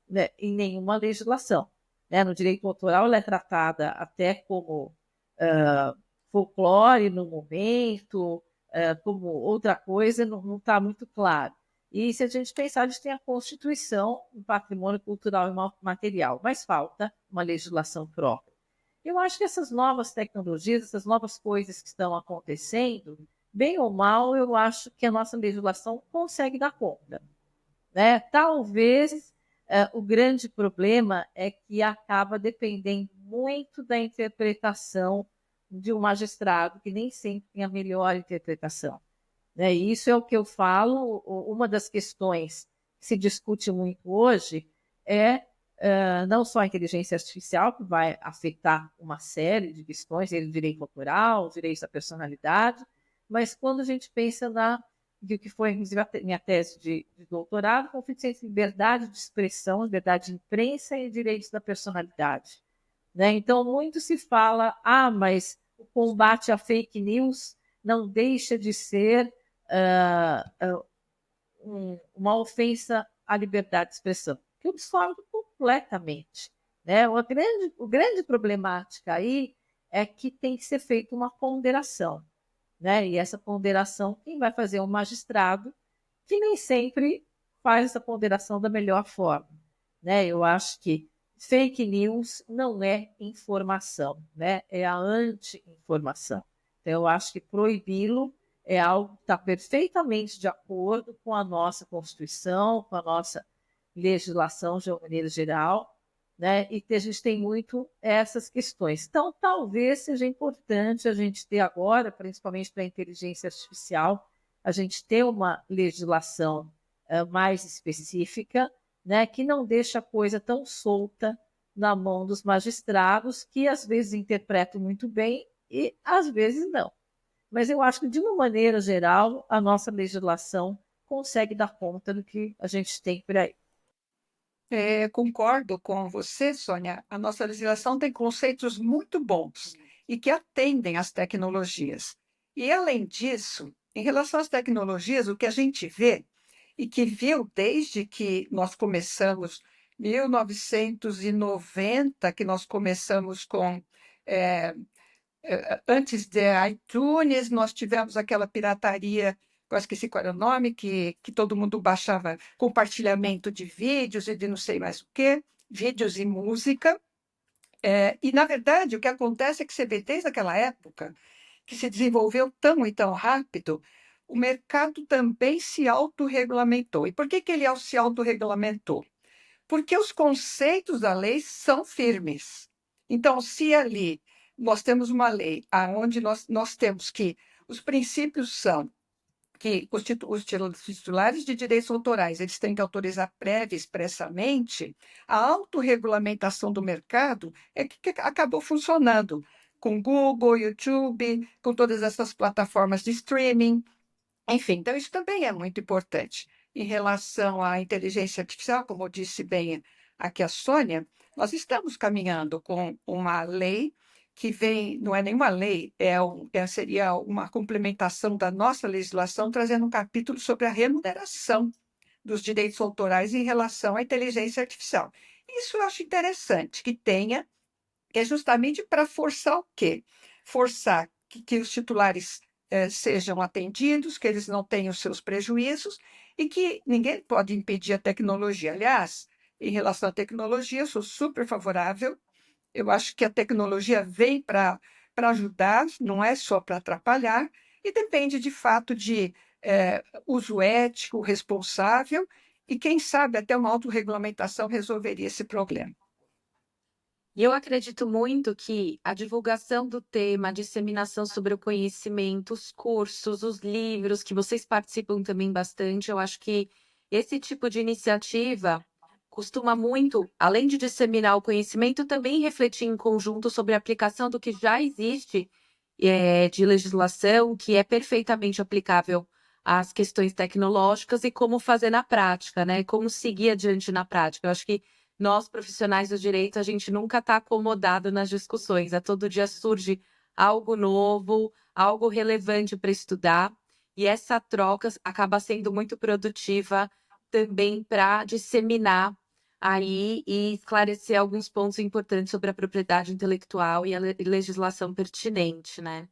né, em nenhuma legislação. Né? No direito autoral, ela é tratada até como folclore no momento, como outra coisa, não está muito claro. E se a gente pensar, a gente tem a Constituição, o patrimônio cultural e material, mas falta uma legislação própria. Eu acho que essas novas tecnologias, essas novas coisas que estão acontecendo, bem ou mal, eu acho que a nossa legislação consegue dar conta. Né? Talvez o grande problema é que acaba dependendo muito da interpretação de um magistrado, que nem sempre tem a melhor interpretação. Né? E isso é o que eu falo, uma das questões que se discute muito hoje é não só a inteligência artificial, que vai afetar uma série de questões, o direito autoral, os direitos da personalidade, mas quando a gente pensa do que foi, inclusive, a minha tese de doutorado, conflito entre liberdade de expressão, liberdade de imprensa e direitos da personalidade. Né? Então, muito se fala, mas o combate à fake news não deixa de ser uma ofensa à liberdade de expressão, que eu discordo completamente. Né? O grande problemática aí é que tem que ser feita uma ponderação. Né? E essa ponderação, quem vai fazer é um magistrado, que nem sempre faz essa ponderação da melhor forma. Né? Eu acho que fake news não é informação, né? É a anti-informação. Então, eu acho que proibi-lo é algo que está perfeitamente de acordo com a nossa Constituição, com a nossa legislação de maneira geral, né? E que a gente tem muito essas questões. Então, talvez seja importante a gente ter agora, principalmente para a inteligência artificial, a gente ter uma legislação mais específica, né, que não deixa a coisa tão solta na mão dos magistrados, que às vezes interpretam muito bem e às vezes não. Mas eu acho que, de uma maneira geral, a nossa legislação consegue dar conta do que a gente tem por aí. Concordo com você, Sônia. A nossa legislação tem conceitos muito bons e que atendem às tecnologias. E, além disso, em relação às tecnologias, o que a gente vê e que viu desde que nós começamos, 1990, que nós começamos com. eh, Antes de iTunes, nós tivemos aquela pirataria, eu esqueci qual era o nome, que todo mundo baixava compartilhamento de vídeos e de não sei mais o quê, vídeos e música. E, na verdade, o que acontece é que você vê desde aquela época, que se desenvolveu tão e tão rápido, o mercado também se autorregulamentou. E por que ele se autorregulamentou? Porque os conceitos da lei são firmes. Então, se ali nós temos uma lei onde nós temos que os princípios são que os titulares de direitos autorais eles têm que autorizar prévia e expressamente, a autorregulamentação do mercado é que acabou funcionando com Google, YouTube, com todas essas plataformas de streaming. Enfim, então isso também é muito importante. Em relação à inteligência artificial, como disse bem aqui a Sônia, nós estamos caminhando com uma lei que vem, não é nenhuma lei, seria uma complementação da nossa legislação, trazendo um capítulo sobre a remuneração dos direitos autorais em relação à inteligência artificial. Isso eu acho interessante que tenha, que é justamente para forçar o quê? Forçar que os titulares sejam atendidos, que eles não tenham seus prejuízos e que ninguém pode impedir a tecnologia. Aliás, em relação à tecnologia, eu sou super favorável. Eu acho que a tecnologia vem para ajudar, não é só para atrapalhar, e depende de fato de uso ético, responsável, e quem sabe até uma autorregulamentação resolveria esse problema. E eu acredito muito que a divulgação do tema, a disseminação sobre o conhecimento, os cursos, os livros, que vocês participam também bastante, eu acho que esse tipo de iniciativa costuma muito, além de disseminar o conhecimento, também refletir em conjunto sobre a aplicação do que já existe de legislação, que é perfeitamente aplicável às questões tecnológicas e como fazer na prática, né? Como seguir adiante na prática. Eu acho que nós, profissionais do direito, a gente nunca está acomodado nas discussões. A todo dia surge algo novo, algo relevante para estudar, e essa troca acaba sendo muito produtiva também para disseminar aí e esclarecer alguns pontos importantes sobre a propriedade intelectual e a legislação pertinente, né?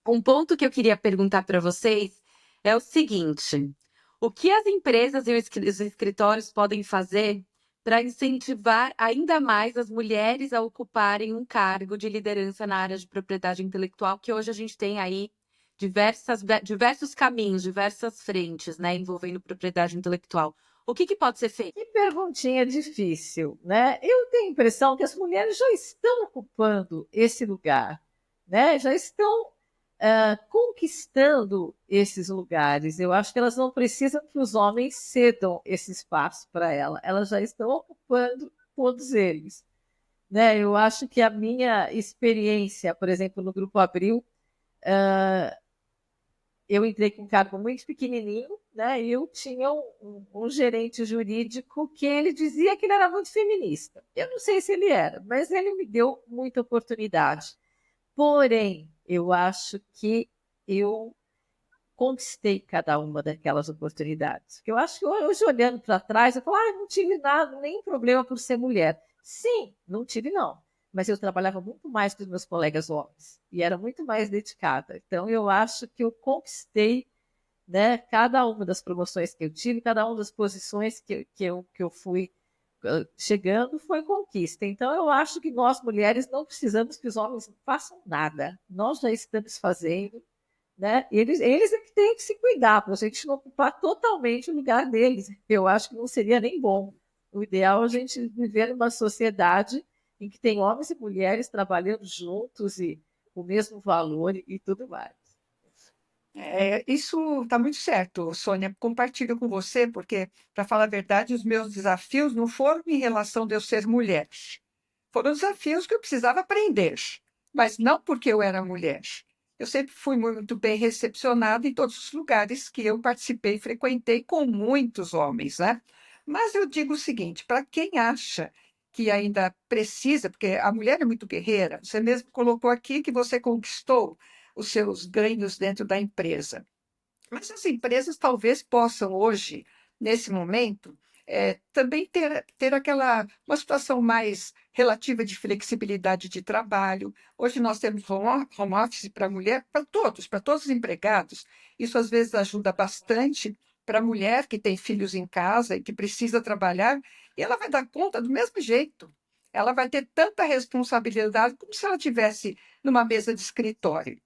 Um ponto que eu queria perguntar para vocês é o seguinte: o que as empresas e os escritórios podem fazer para incentivar ainda mais as mulheres a ocuparem um cargo de liderança na área de propriedade intelectual, que hoje a gente tem aí diversos caminhos, diversas frentes, né, envolvendo propriedade intelectual. O que pode ser feito? Que perguntinha difícil, né? Eu tenho a impressão que as mulheres já estão ocupando esse lugar, né? Já estão conquistando esses lugares. Eu acho que elas não precisam que os homens cedam esse espaço para elas. Elas já estão ocupando todos eles, né? Eu acho que a minha experiência, por exemplo, no Grupo Abril, eu entrei com um cargo muito pequenininho, né? Eu tinha um gerente jurídico que ele dizia que ele era muito feminista. Eu não sei se ele era, mas ele me deu muita oportunidade. Porém, eu acho que eu conquistei cada uma daquelas oportunidades. Eu acho que hoje, olhando para trás, eu falo, não tive nada, nenhum problema por ser mulher. Sim, não tive não. Mas eu trabalhava muito mais que os meus colegas homens e era muito mais dedicada. Então, eu acho que eu conquistei, né, cada uma das promoções que eu tive, cada uma das posições que eu fui chegando foi conquista. Então, eu acho que nós, mulheres, não precisamos que os homens façam nada. Nós já estamos fazendo, né? Eles é que têm que se cuidar, para a gente não ocupar totalmente o lugar deles. Eu acho que não seria nem bom O ideal é a gente viver numa sociedade em que tem homens e mulheres trabalhando juntos e o mesmo valor e tudo mais. Isso está muito certo, Sônia. Compartilho com você, porque, para falar a verdade, os meus desafios não foram em relação de eu ser mulher. Foram desafios que eu precisava aprender, mas não porque eu era mulher. Eu sempre fui muito bem recepcionada em todos os lugares que eu participei e frequentei com muitos homens, né? Mas eu digo o seguinte, para quem acha que ainda precisa, porque a mulher é muito guerreira, você mesmo colocou aqui que você conquistou os seus ganhos dentro da empresa. Mas as empresas talvez possam hoje, nesse momento, também ter uma situação mais relativa de flexibilidade de trabalho. Hoje nós temos home office para a mulher, para todos os empregados. Isso às vezes ajuda bastante para a mulher que tem filhos em casa e que precisa trabalhar, e ela vai dar conta do mesmo jeito. Ela vai ter tanta responsabilidade como se ela tivesse numa mesa de escritório.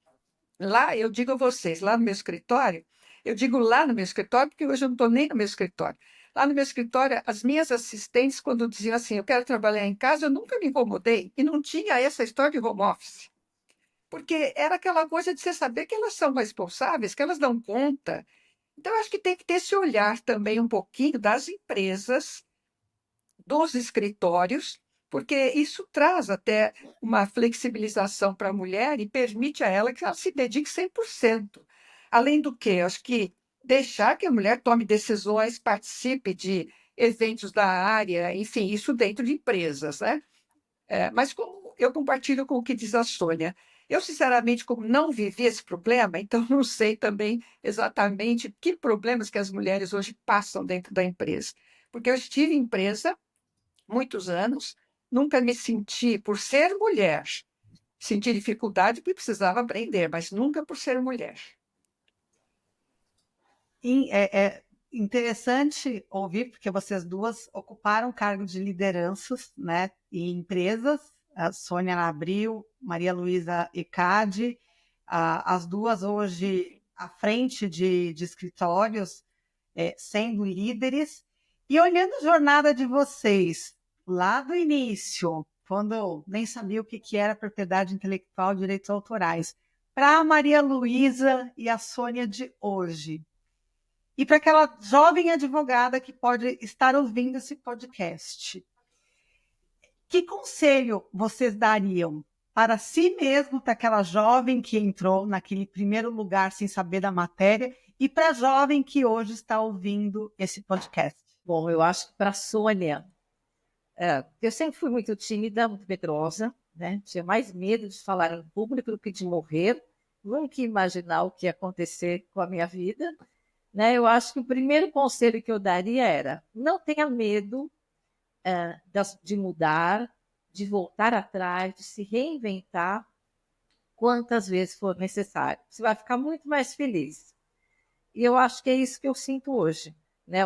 Lá, eu digo a vocês, lá no meu escritório, eu digo lá no meu escritório, porque hoje eu não estou nem no meu escritório. Lá no meu escritório, as minhas assistentes, quando diziam assim, eu quero trabalhar em casa, eu nunca me incomodei e não tinha essa história de home office. Porque era aquela coisa de você saber que elas são responsáveis, que elas dão conta. Então, eu acho que tem que ter esse olhar também um pouquinho das empresas, dos escritórios, porque isso traz até uma flexibilização para a mulher e permite a ela que ela se dedique 100%. Além do que, acho que deixar que a mulher tome decisões, participe de eventos da área, enfim, isso dentro de empresas, né? Mas como eu compartilho com o que diz a Sônia, eu, sinceramente, como não vivi esse problema, então não sei também exatamente que problemas que as mulheres hoje passam dentro da empresa. Porque eu estive em empresa muitos anos, nunca me senti, por ser mulher, senti dificuldade porque precisava aprender, mas nunca por ser mulher. E é interessante ouvir, porque vocês duas ocuparam cargos de lideranças, né, em empresas, a Sônia na Abril, Maria Luísa Ecade, as duas hoje à frente de escritórios, sendo líderes. E olhando a jornada de vocês, lá do início, quando eu nem sabia o que era propriedade intelectual e direitos autorais, para a Maria Luísa e a Sônia de hoje, e para aquela jovem advogada que pode estar ouvindo esse podcast, que conselho vocês dariam para si mesmo, para aquela jovem que entrou naquele primeiro lugar sem saber da matéria, e para a jovem que hoje está ouvindo esse podcast? Bom, eu acho que para a Sônia, eu sempre fui muito tímida, muito medrosa, né? Tinha mais medo de falar em público do que de morrer. Nunca ia imaginar o que ia acontecer com a minha vida. Né? Eu acho que o primeiro conselho que eu daria era: não tenha medo de mudar, de voltar atrás, de se reinventar quantas vezes for necessário. Você vai ficar muito mais feliz. E eu acho que é isso que eu sinto hoje. Né?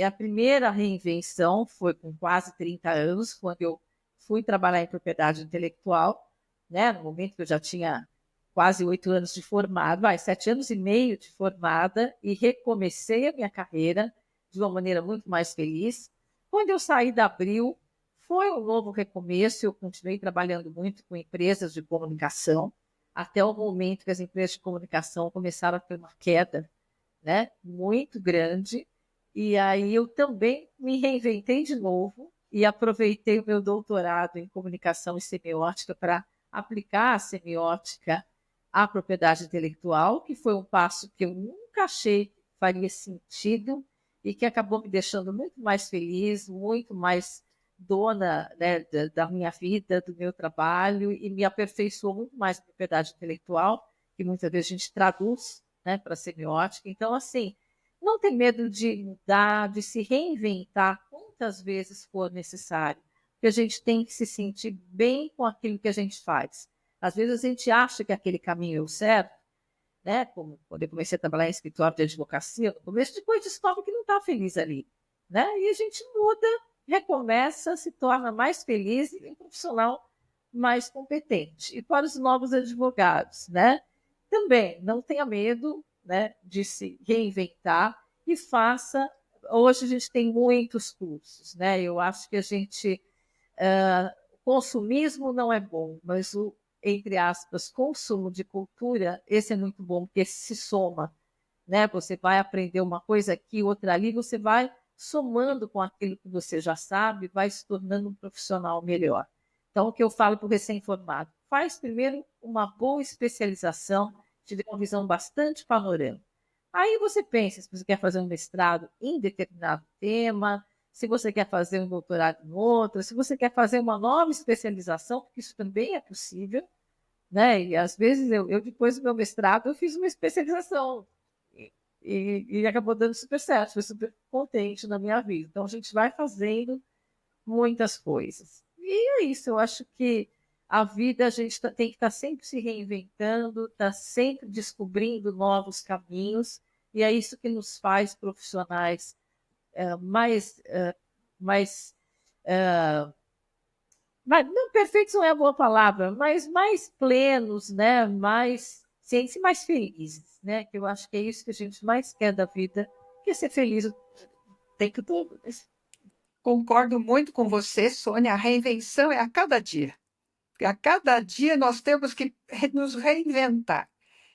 A primeira reinvenção foi com quase 30 anos, quando eu fui trabalhar em propriedade intelectual, né? No momento que eu já tinha quase 8 anos de formada, 7 anos e meio de formada, e recomecei a minha carreira de uma maneira muito mais feliz. Quando eu saí da Abril, foi um novo recomeço, eu continuei trabalhando muito com empresas de comunicação, até o momento que as empresas de comunicação começaram a ter uma queda, né, muito grande, e aí eu também me reinventei de novo e aproveitei o meu doutorado em comunicação e semiótica para aplicar a semiótica à propriedade intelectual, que foi um passo que eu nunca achei que faria sentido e que acabou me deixando muito mais feliz, muito mais dona, né, da minha vida, do meu trabalho, e me aperfeiçoou muito mais a propriedade intelectual, que muitas vezes a gente traduz, né, para semiótica. Então, assim, não tem medo de mudar, de se reinventar quantas vezes for necessário, porque a gente tem que se sentir bem com aquilo que a gente faz. Às vezes a gente acha que aquele caminho é o certo, né? Como quando eu comecei a trabalhar em escritório de advocacia, no começo, depois descobre que não está feliz ali, né? E a gente muda, recomeça, se torna mais feliz e um profissional mais competente. E para os novos advogados, né? Também não tenha medo, né, de se reinventar e faça hoje a gente tem muitos cursos, né? Eu acho que o consumismo não é bom, mas o, entre aspas, consumo de cultura, esse é muito bom, porque se soma, né? Você vai aprender uma coisa aqui, outra ali, você vai somando com aquilo que você já sabe, vai se tornando um profissional melhor. Então, o que eu falo para o recém-formado, faz primeiro uma boa especialização, te dê uma visão bastante panorâmica. Aí você pensa se você quer fazer um mestrado em determinado tema, se você quer fazer um doutorado em outro, se você quer fazer uma nova especialização, porque isso também é possível, né? E às vezes eu depois do meu mestrado, eu fiz uma especialização e acabou dando super certo, fui super contente na minha vida. Então a gente vai fazendo muitas coisas. E é isso, eu acho que a vida a gente tem que estar sempre se reinventando, estar sempre descobrindo novos caminhos, e é isso que nos faz profissionais mais, não, perfeitos não é a boa palavra, mas mais plenos, né? Mais cientes e mais felizes, né? Que eu acho que é isso que a gente mais quer da vida, que é ser feliz o tempo todo. Concordo muito com você, Sônia. A reinvenção é a cada dia. Porque a cada dia nós temos que nos reinventar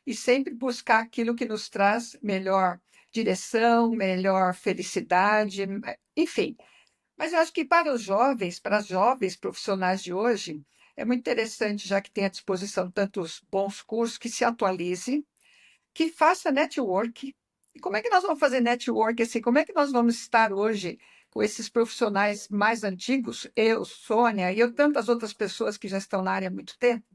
e sempre buscar aquilo que nos traz melhor direção, melhor felicidade, enfim. Mas eu acho que para os jovens, para as jovens profissionais de hoje, é muito interessante, já que tem à disposição tantos bons cursos, que se atualize, que faça network. E como é que nós vamos fazer network assim? Como é que nós vamos estar hoje com esses profissionais mais antigos, eu, Sônia, e eu, tantas outras pessoas que já estão na área há muito tempo?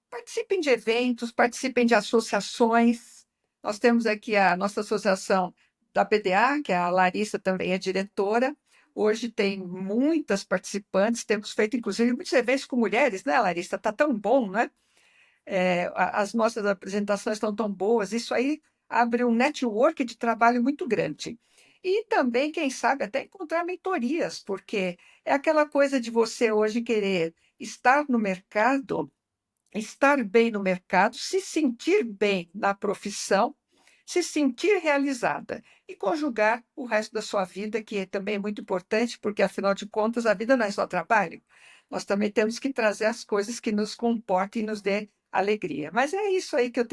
Participem de eventos, participem de associações. Nós temos aqui a nossa associação da PDA, que a Larissa também é diretora. Hoje tem muitas participantes, temos feito, inclusive, muitos eventos com mulheres, né, Larissa? Está tão bom, né? As nossas apresentações estão tão boas. Isso aí abre um network de trabalho muito grande. E também, quem sabe, até encontrar mentorias, porque é aquela coisa de você hoje querer estar no mercado, estar bem no mercado, se sentir bem na profissão, se sentir realizada e conjugar o resto da sua vida, que também é muito importante, porque, afinal de contas, a vida não é só trabalho. Nós também temos que trazer as coisas que nos comportem e nos dê alegria. Mas é isso aí que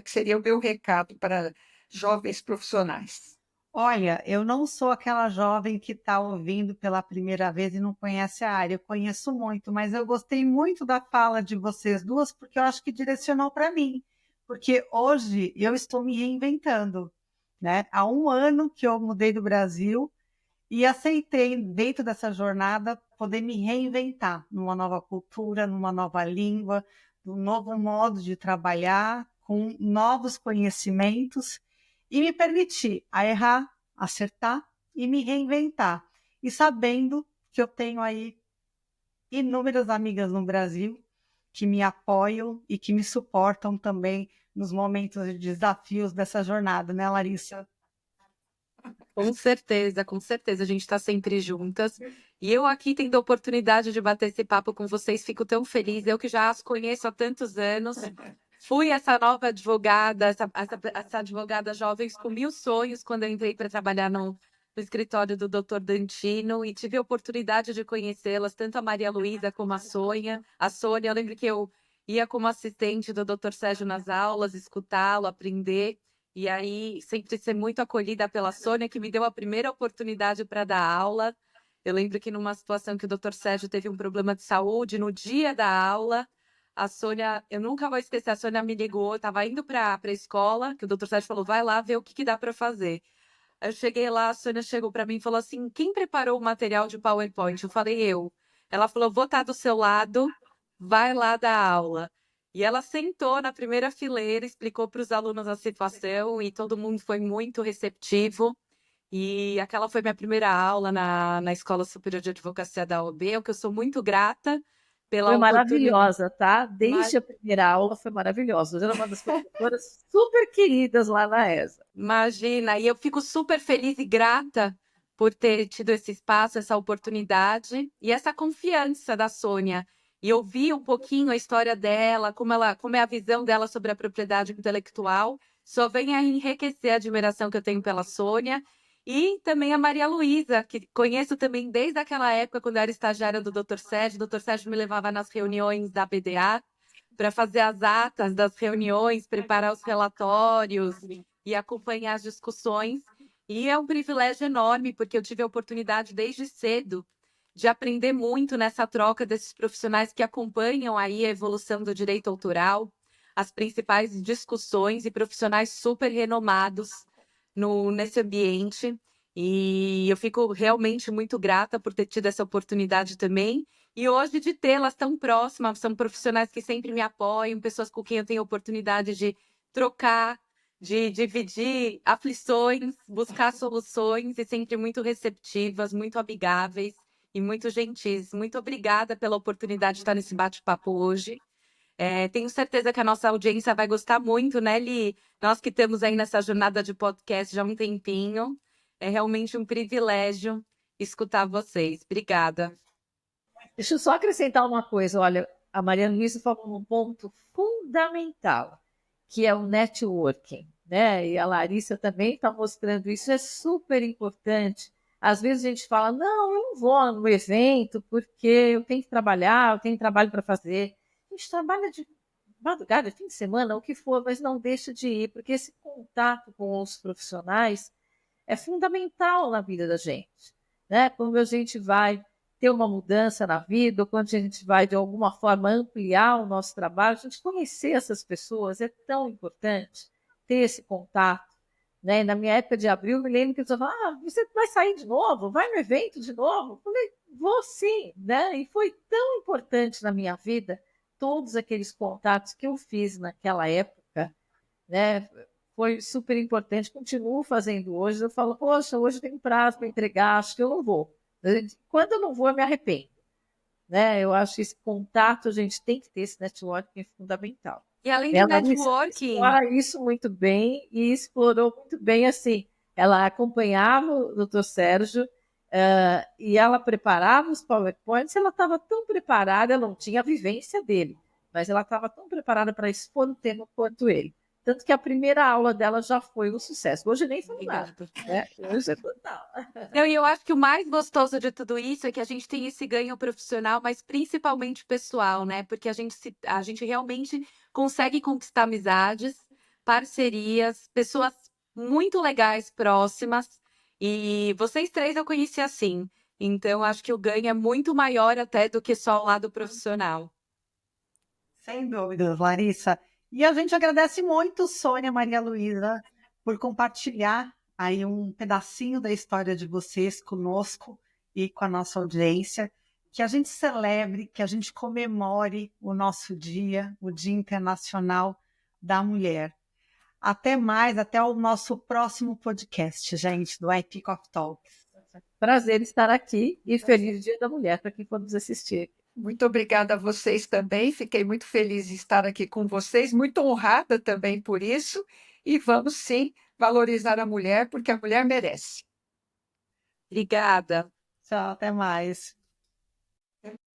seria o meu recado para jovens profissionais. Olha, eu não sou aquela jovem que está ouvindo pela primeira vez e não conhece a área. Eu conheço muito, mas eu gostei muito da fala de vocês duas, porque eu acho que direcionou para mim. Porque hoje eu estou me reinventando, né? Há um ano que eu mudei do Brasil e aceitei, dentro dessa jornada, poder me reinventar numa nova cultura, numa nova língua, num novo modo de trabalhar, com novos conhecimentos e me permitir a errar, acertar e me reinventar. E sabendo que eu tenho aí inúmeras amigas no Brasil que me apoiam e que me suportam também nos momentos de desafios dessa jornada, né, Larissa? Com certeza, com certeza. A gente está sempre juntas. E eu aqui tendo a oportunidade de bater esse papo com vocês, fico tão feliz. Eu que já as conheço há tantos anos. Fui essa nova advogada, essa advogada jovem com 1000 sonhos quando eu entrei para trabalhar no escritório do Dr. Dantino e tive a oportunidade de conhecê-las, tanto a Maria Luísa como a Sônia. A Sônia, eu lembro que eu ia como assistente do Dr. Sérgio nas aulas, escutá-lo, aprender. E aí, sempre ser muito acolhida pela Sônia, que me deu a primeira oportunidade para dar aula. Eu lembro que numa situação que o Dr. Sérgio teve um problema de saúde, no dia da aula, a Sônia, eu nunca vou esquecer, a Sônia me ligou, estava indo para a escola, que o Dr. Sérgio falou, vai lá ver o que dá para fazer. Eu cheguei lá, a Sônia chegou para mim e falou assim, quem preparou o material de PowerPoint? Eu falei, eu. Ela falou, vou estar do seu lado, vai lá dar aula. E ela sentou na primeira fileira, explicou para os alunos a situação e todo mundo foi muito receptivo. E aquela foi minha primeira aula na Escola Superior de Advocacia da OAB, o que eu sou muito grata pela Foi oportunidade. maravilhosa, tá? Desde a primeira aula foi maravilhosa. Você era uma das professoras super queridas lá na ESA. Imagina, e eu fico super feliz e grata por ter tido esse espaço, essa oportunidade e essa confiança da Sônia. E ouvir um pouquinho a história dela, como é a visão dela sobre a propriedade intelectual, só vem a enriquecer a admiração que eu tenho pela Sônia E também a Maria Luísa, que conheço também desde aquela época, quando eu era estagiária do Dr. Sérgio. O Dr. Sérgio me levava nas reuniões da BDA para fazer as atas das reuniões, preparar os relatórios e acompanhar as discussões. E é um privilégio enorme, porque eu tive a oportunidade desde cedo de aprender muito nessa troca desses profissionais que acompanham aí a evolução do direito autoral, as principais discussões e profissionais super renomados nesse ambiente. E eu fico realmente muito grata por ter tido essa oportunidade também. E hoje de tê-las tão próximas, são profissionais que sempre me apoiam, pessoas com quem eu tenho oportunidade de trocar, de dividir aflições, buscar soluções e sempre muito receptivas, muito amigáveis e muito gentis. Muito obrigada pela oportunidade de estar nesse bate-papo hoje. Tenho certeza que a nossa audiência vai gostar muito, né, Li? Nós que estamos aí nessa jornada de podcast já há um tempinho. É realmente um privilégio escutar vocês. Obrigada. Deixa eu só acrescentar uma coisa. Olha, a Maria Luísa falou num ponto fundamental, que é o networking, né? E a Larissa também está mostrando isso, é super importante. Às vezes a gente fala, não, eu não vou no evento porque eu tenho que trabalhar, eu tenho trabalho para fazer. A gente trabalha de madrugada, fim de semana, o que for, mas não deixa de ir, porque esse contato com os profissionais é fundamental na vida da gente, né? Quando a gente vai ter uma mudança na vida, ou quando a gente vai, de alguma forma, ampliar o nosso trabalho, a gente conhecer essas pessoas é tão importante, ter esse contato. Né? Na minha época de abril, eu me lembro que eles falavam, você vai sair de novo? Vai no evento de novo? Eu falei, vou sim. Né? E foi tão importante na minha vida, todos aqueles contatos que eu fiz naquela época, né? Foi super importante, continuo fazendo hoje. Eu falo, poxa, hoje tem um prazo para entregar, acho que eu não vou. Quando eu não vou, eu me arrependo. Né? Eu acho que esse contato, a gente tem que ter, esse networking é fundamental. E além do Ela networking, explora isso muito bem e explorou muito bem, assim, ela acompanhava o doutor Sérgio e ela preparava os PowerPoints, ela estava tão preparada, não tinha a vivência dele, mas ela estava tão preparada para expor o tema quanto ele. Tanto que a primeira aula dela já foi um sucesso. Hoje nem falou nada, né? Hoje é total. Não, e eu acho que o mais gostoso de tudo isso é que a gente tem esse ganho profissional, mas principalmente pessoal, né? Porque a gente realmente consegue conquistar amizades, parcerias, pessoas muito legais, próximas. E vocês três eu conheci assim. Então, acho que o ganho é muito maior até do que só o lado profissional. Sem dúvidas, Larissa. E a gente agradece muito, Sônia Maria Luísa, por compartilhar aí um pedacinho da história de vocês conosco e com a nossa audiência. Que a gente celebre, que a gente comemore o nosso dia, o Dia Internacional da Mulher. Até mais, até o nosso próximo podcast, gente, do Epic of Talks. Prazer estar aqui e feliz Dia da Mulher para quem for nos assistir. Muito obrigada a vocês também. Fiquei muito feliz de estar aqui com vocês, muito honrada também por isso. E vamos sim valorizar a mulher, porque a mulher merece. Obrigada. Tchau, até mais.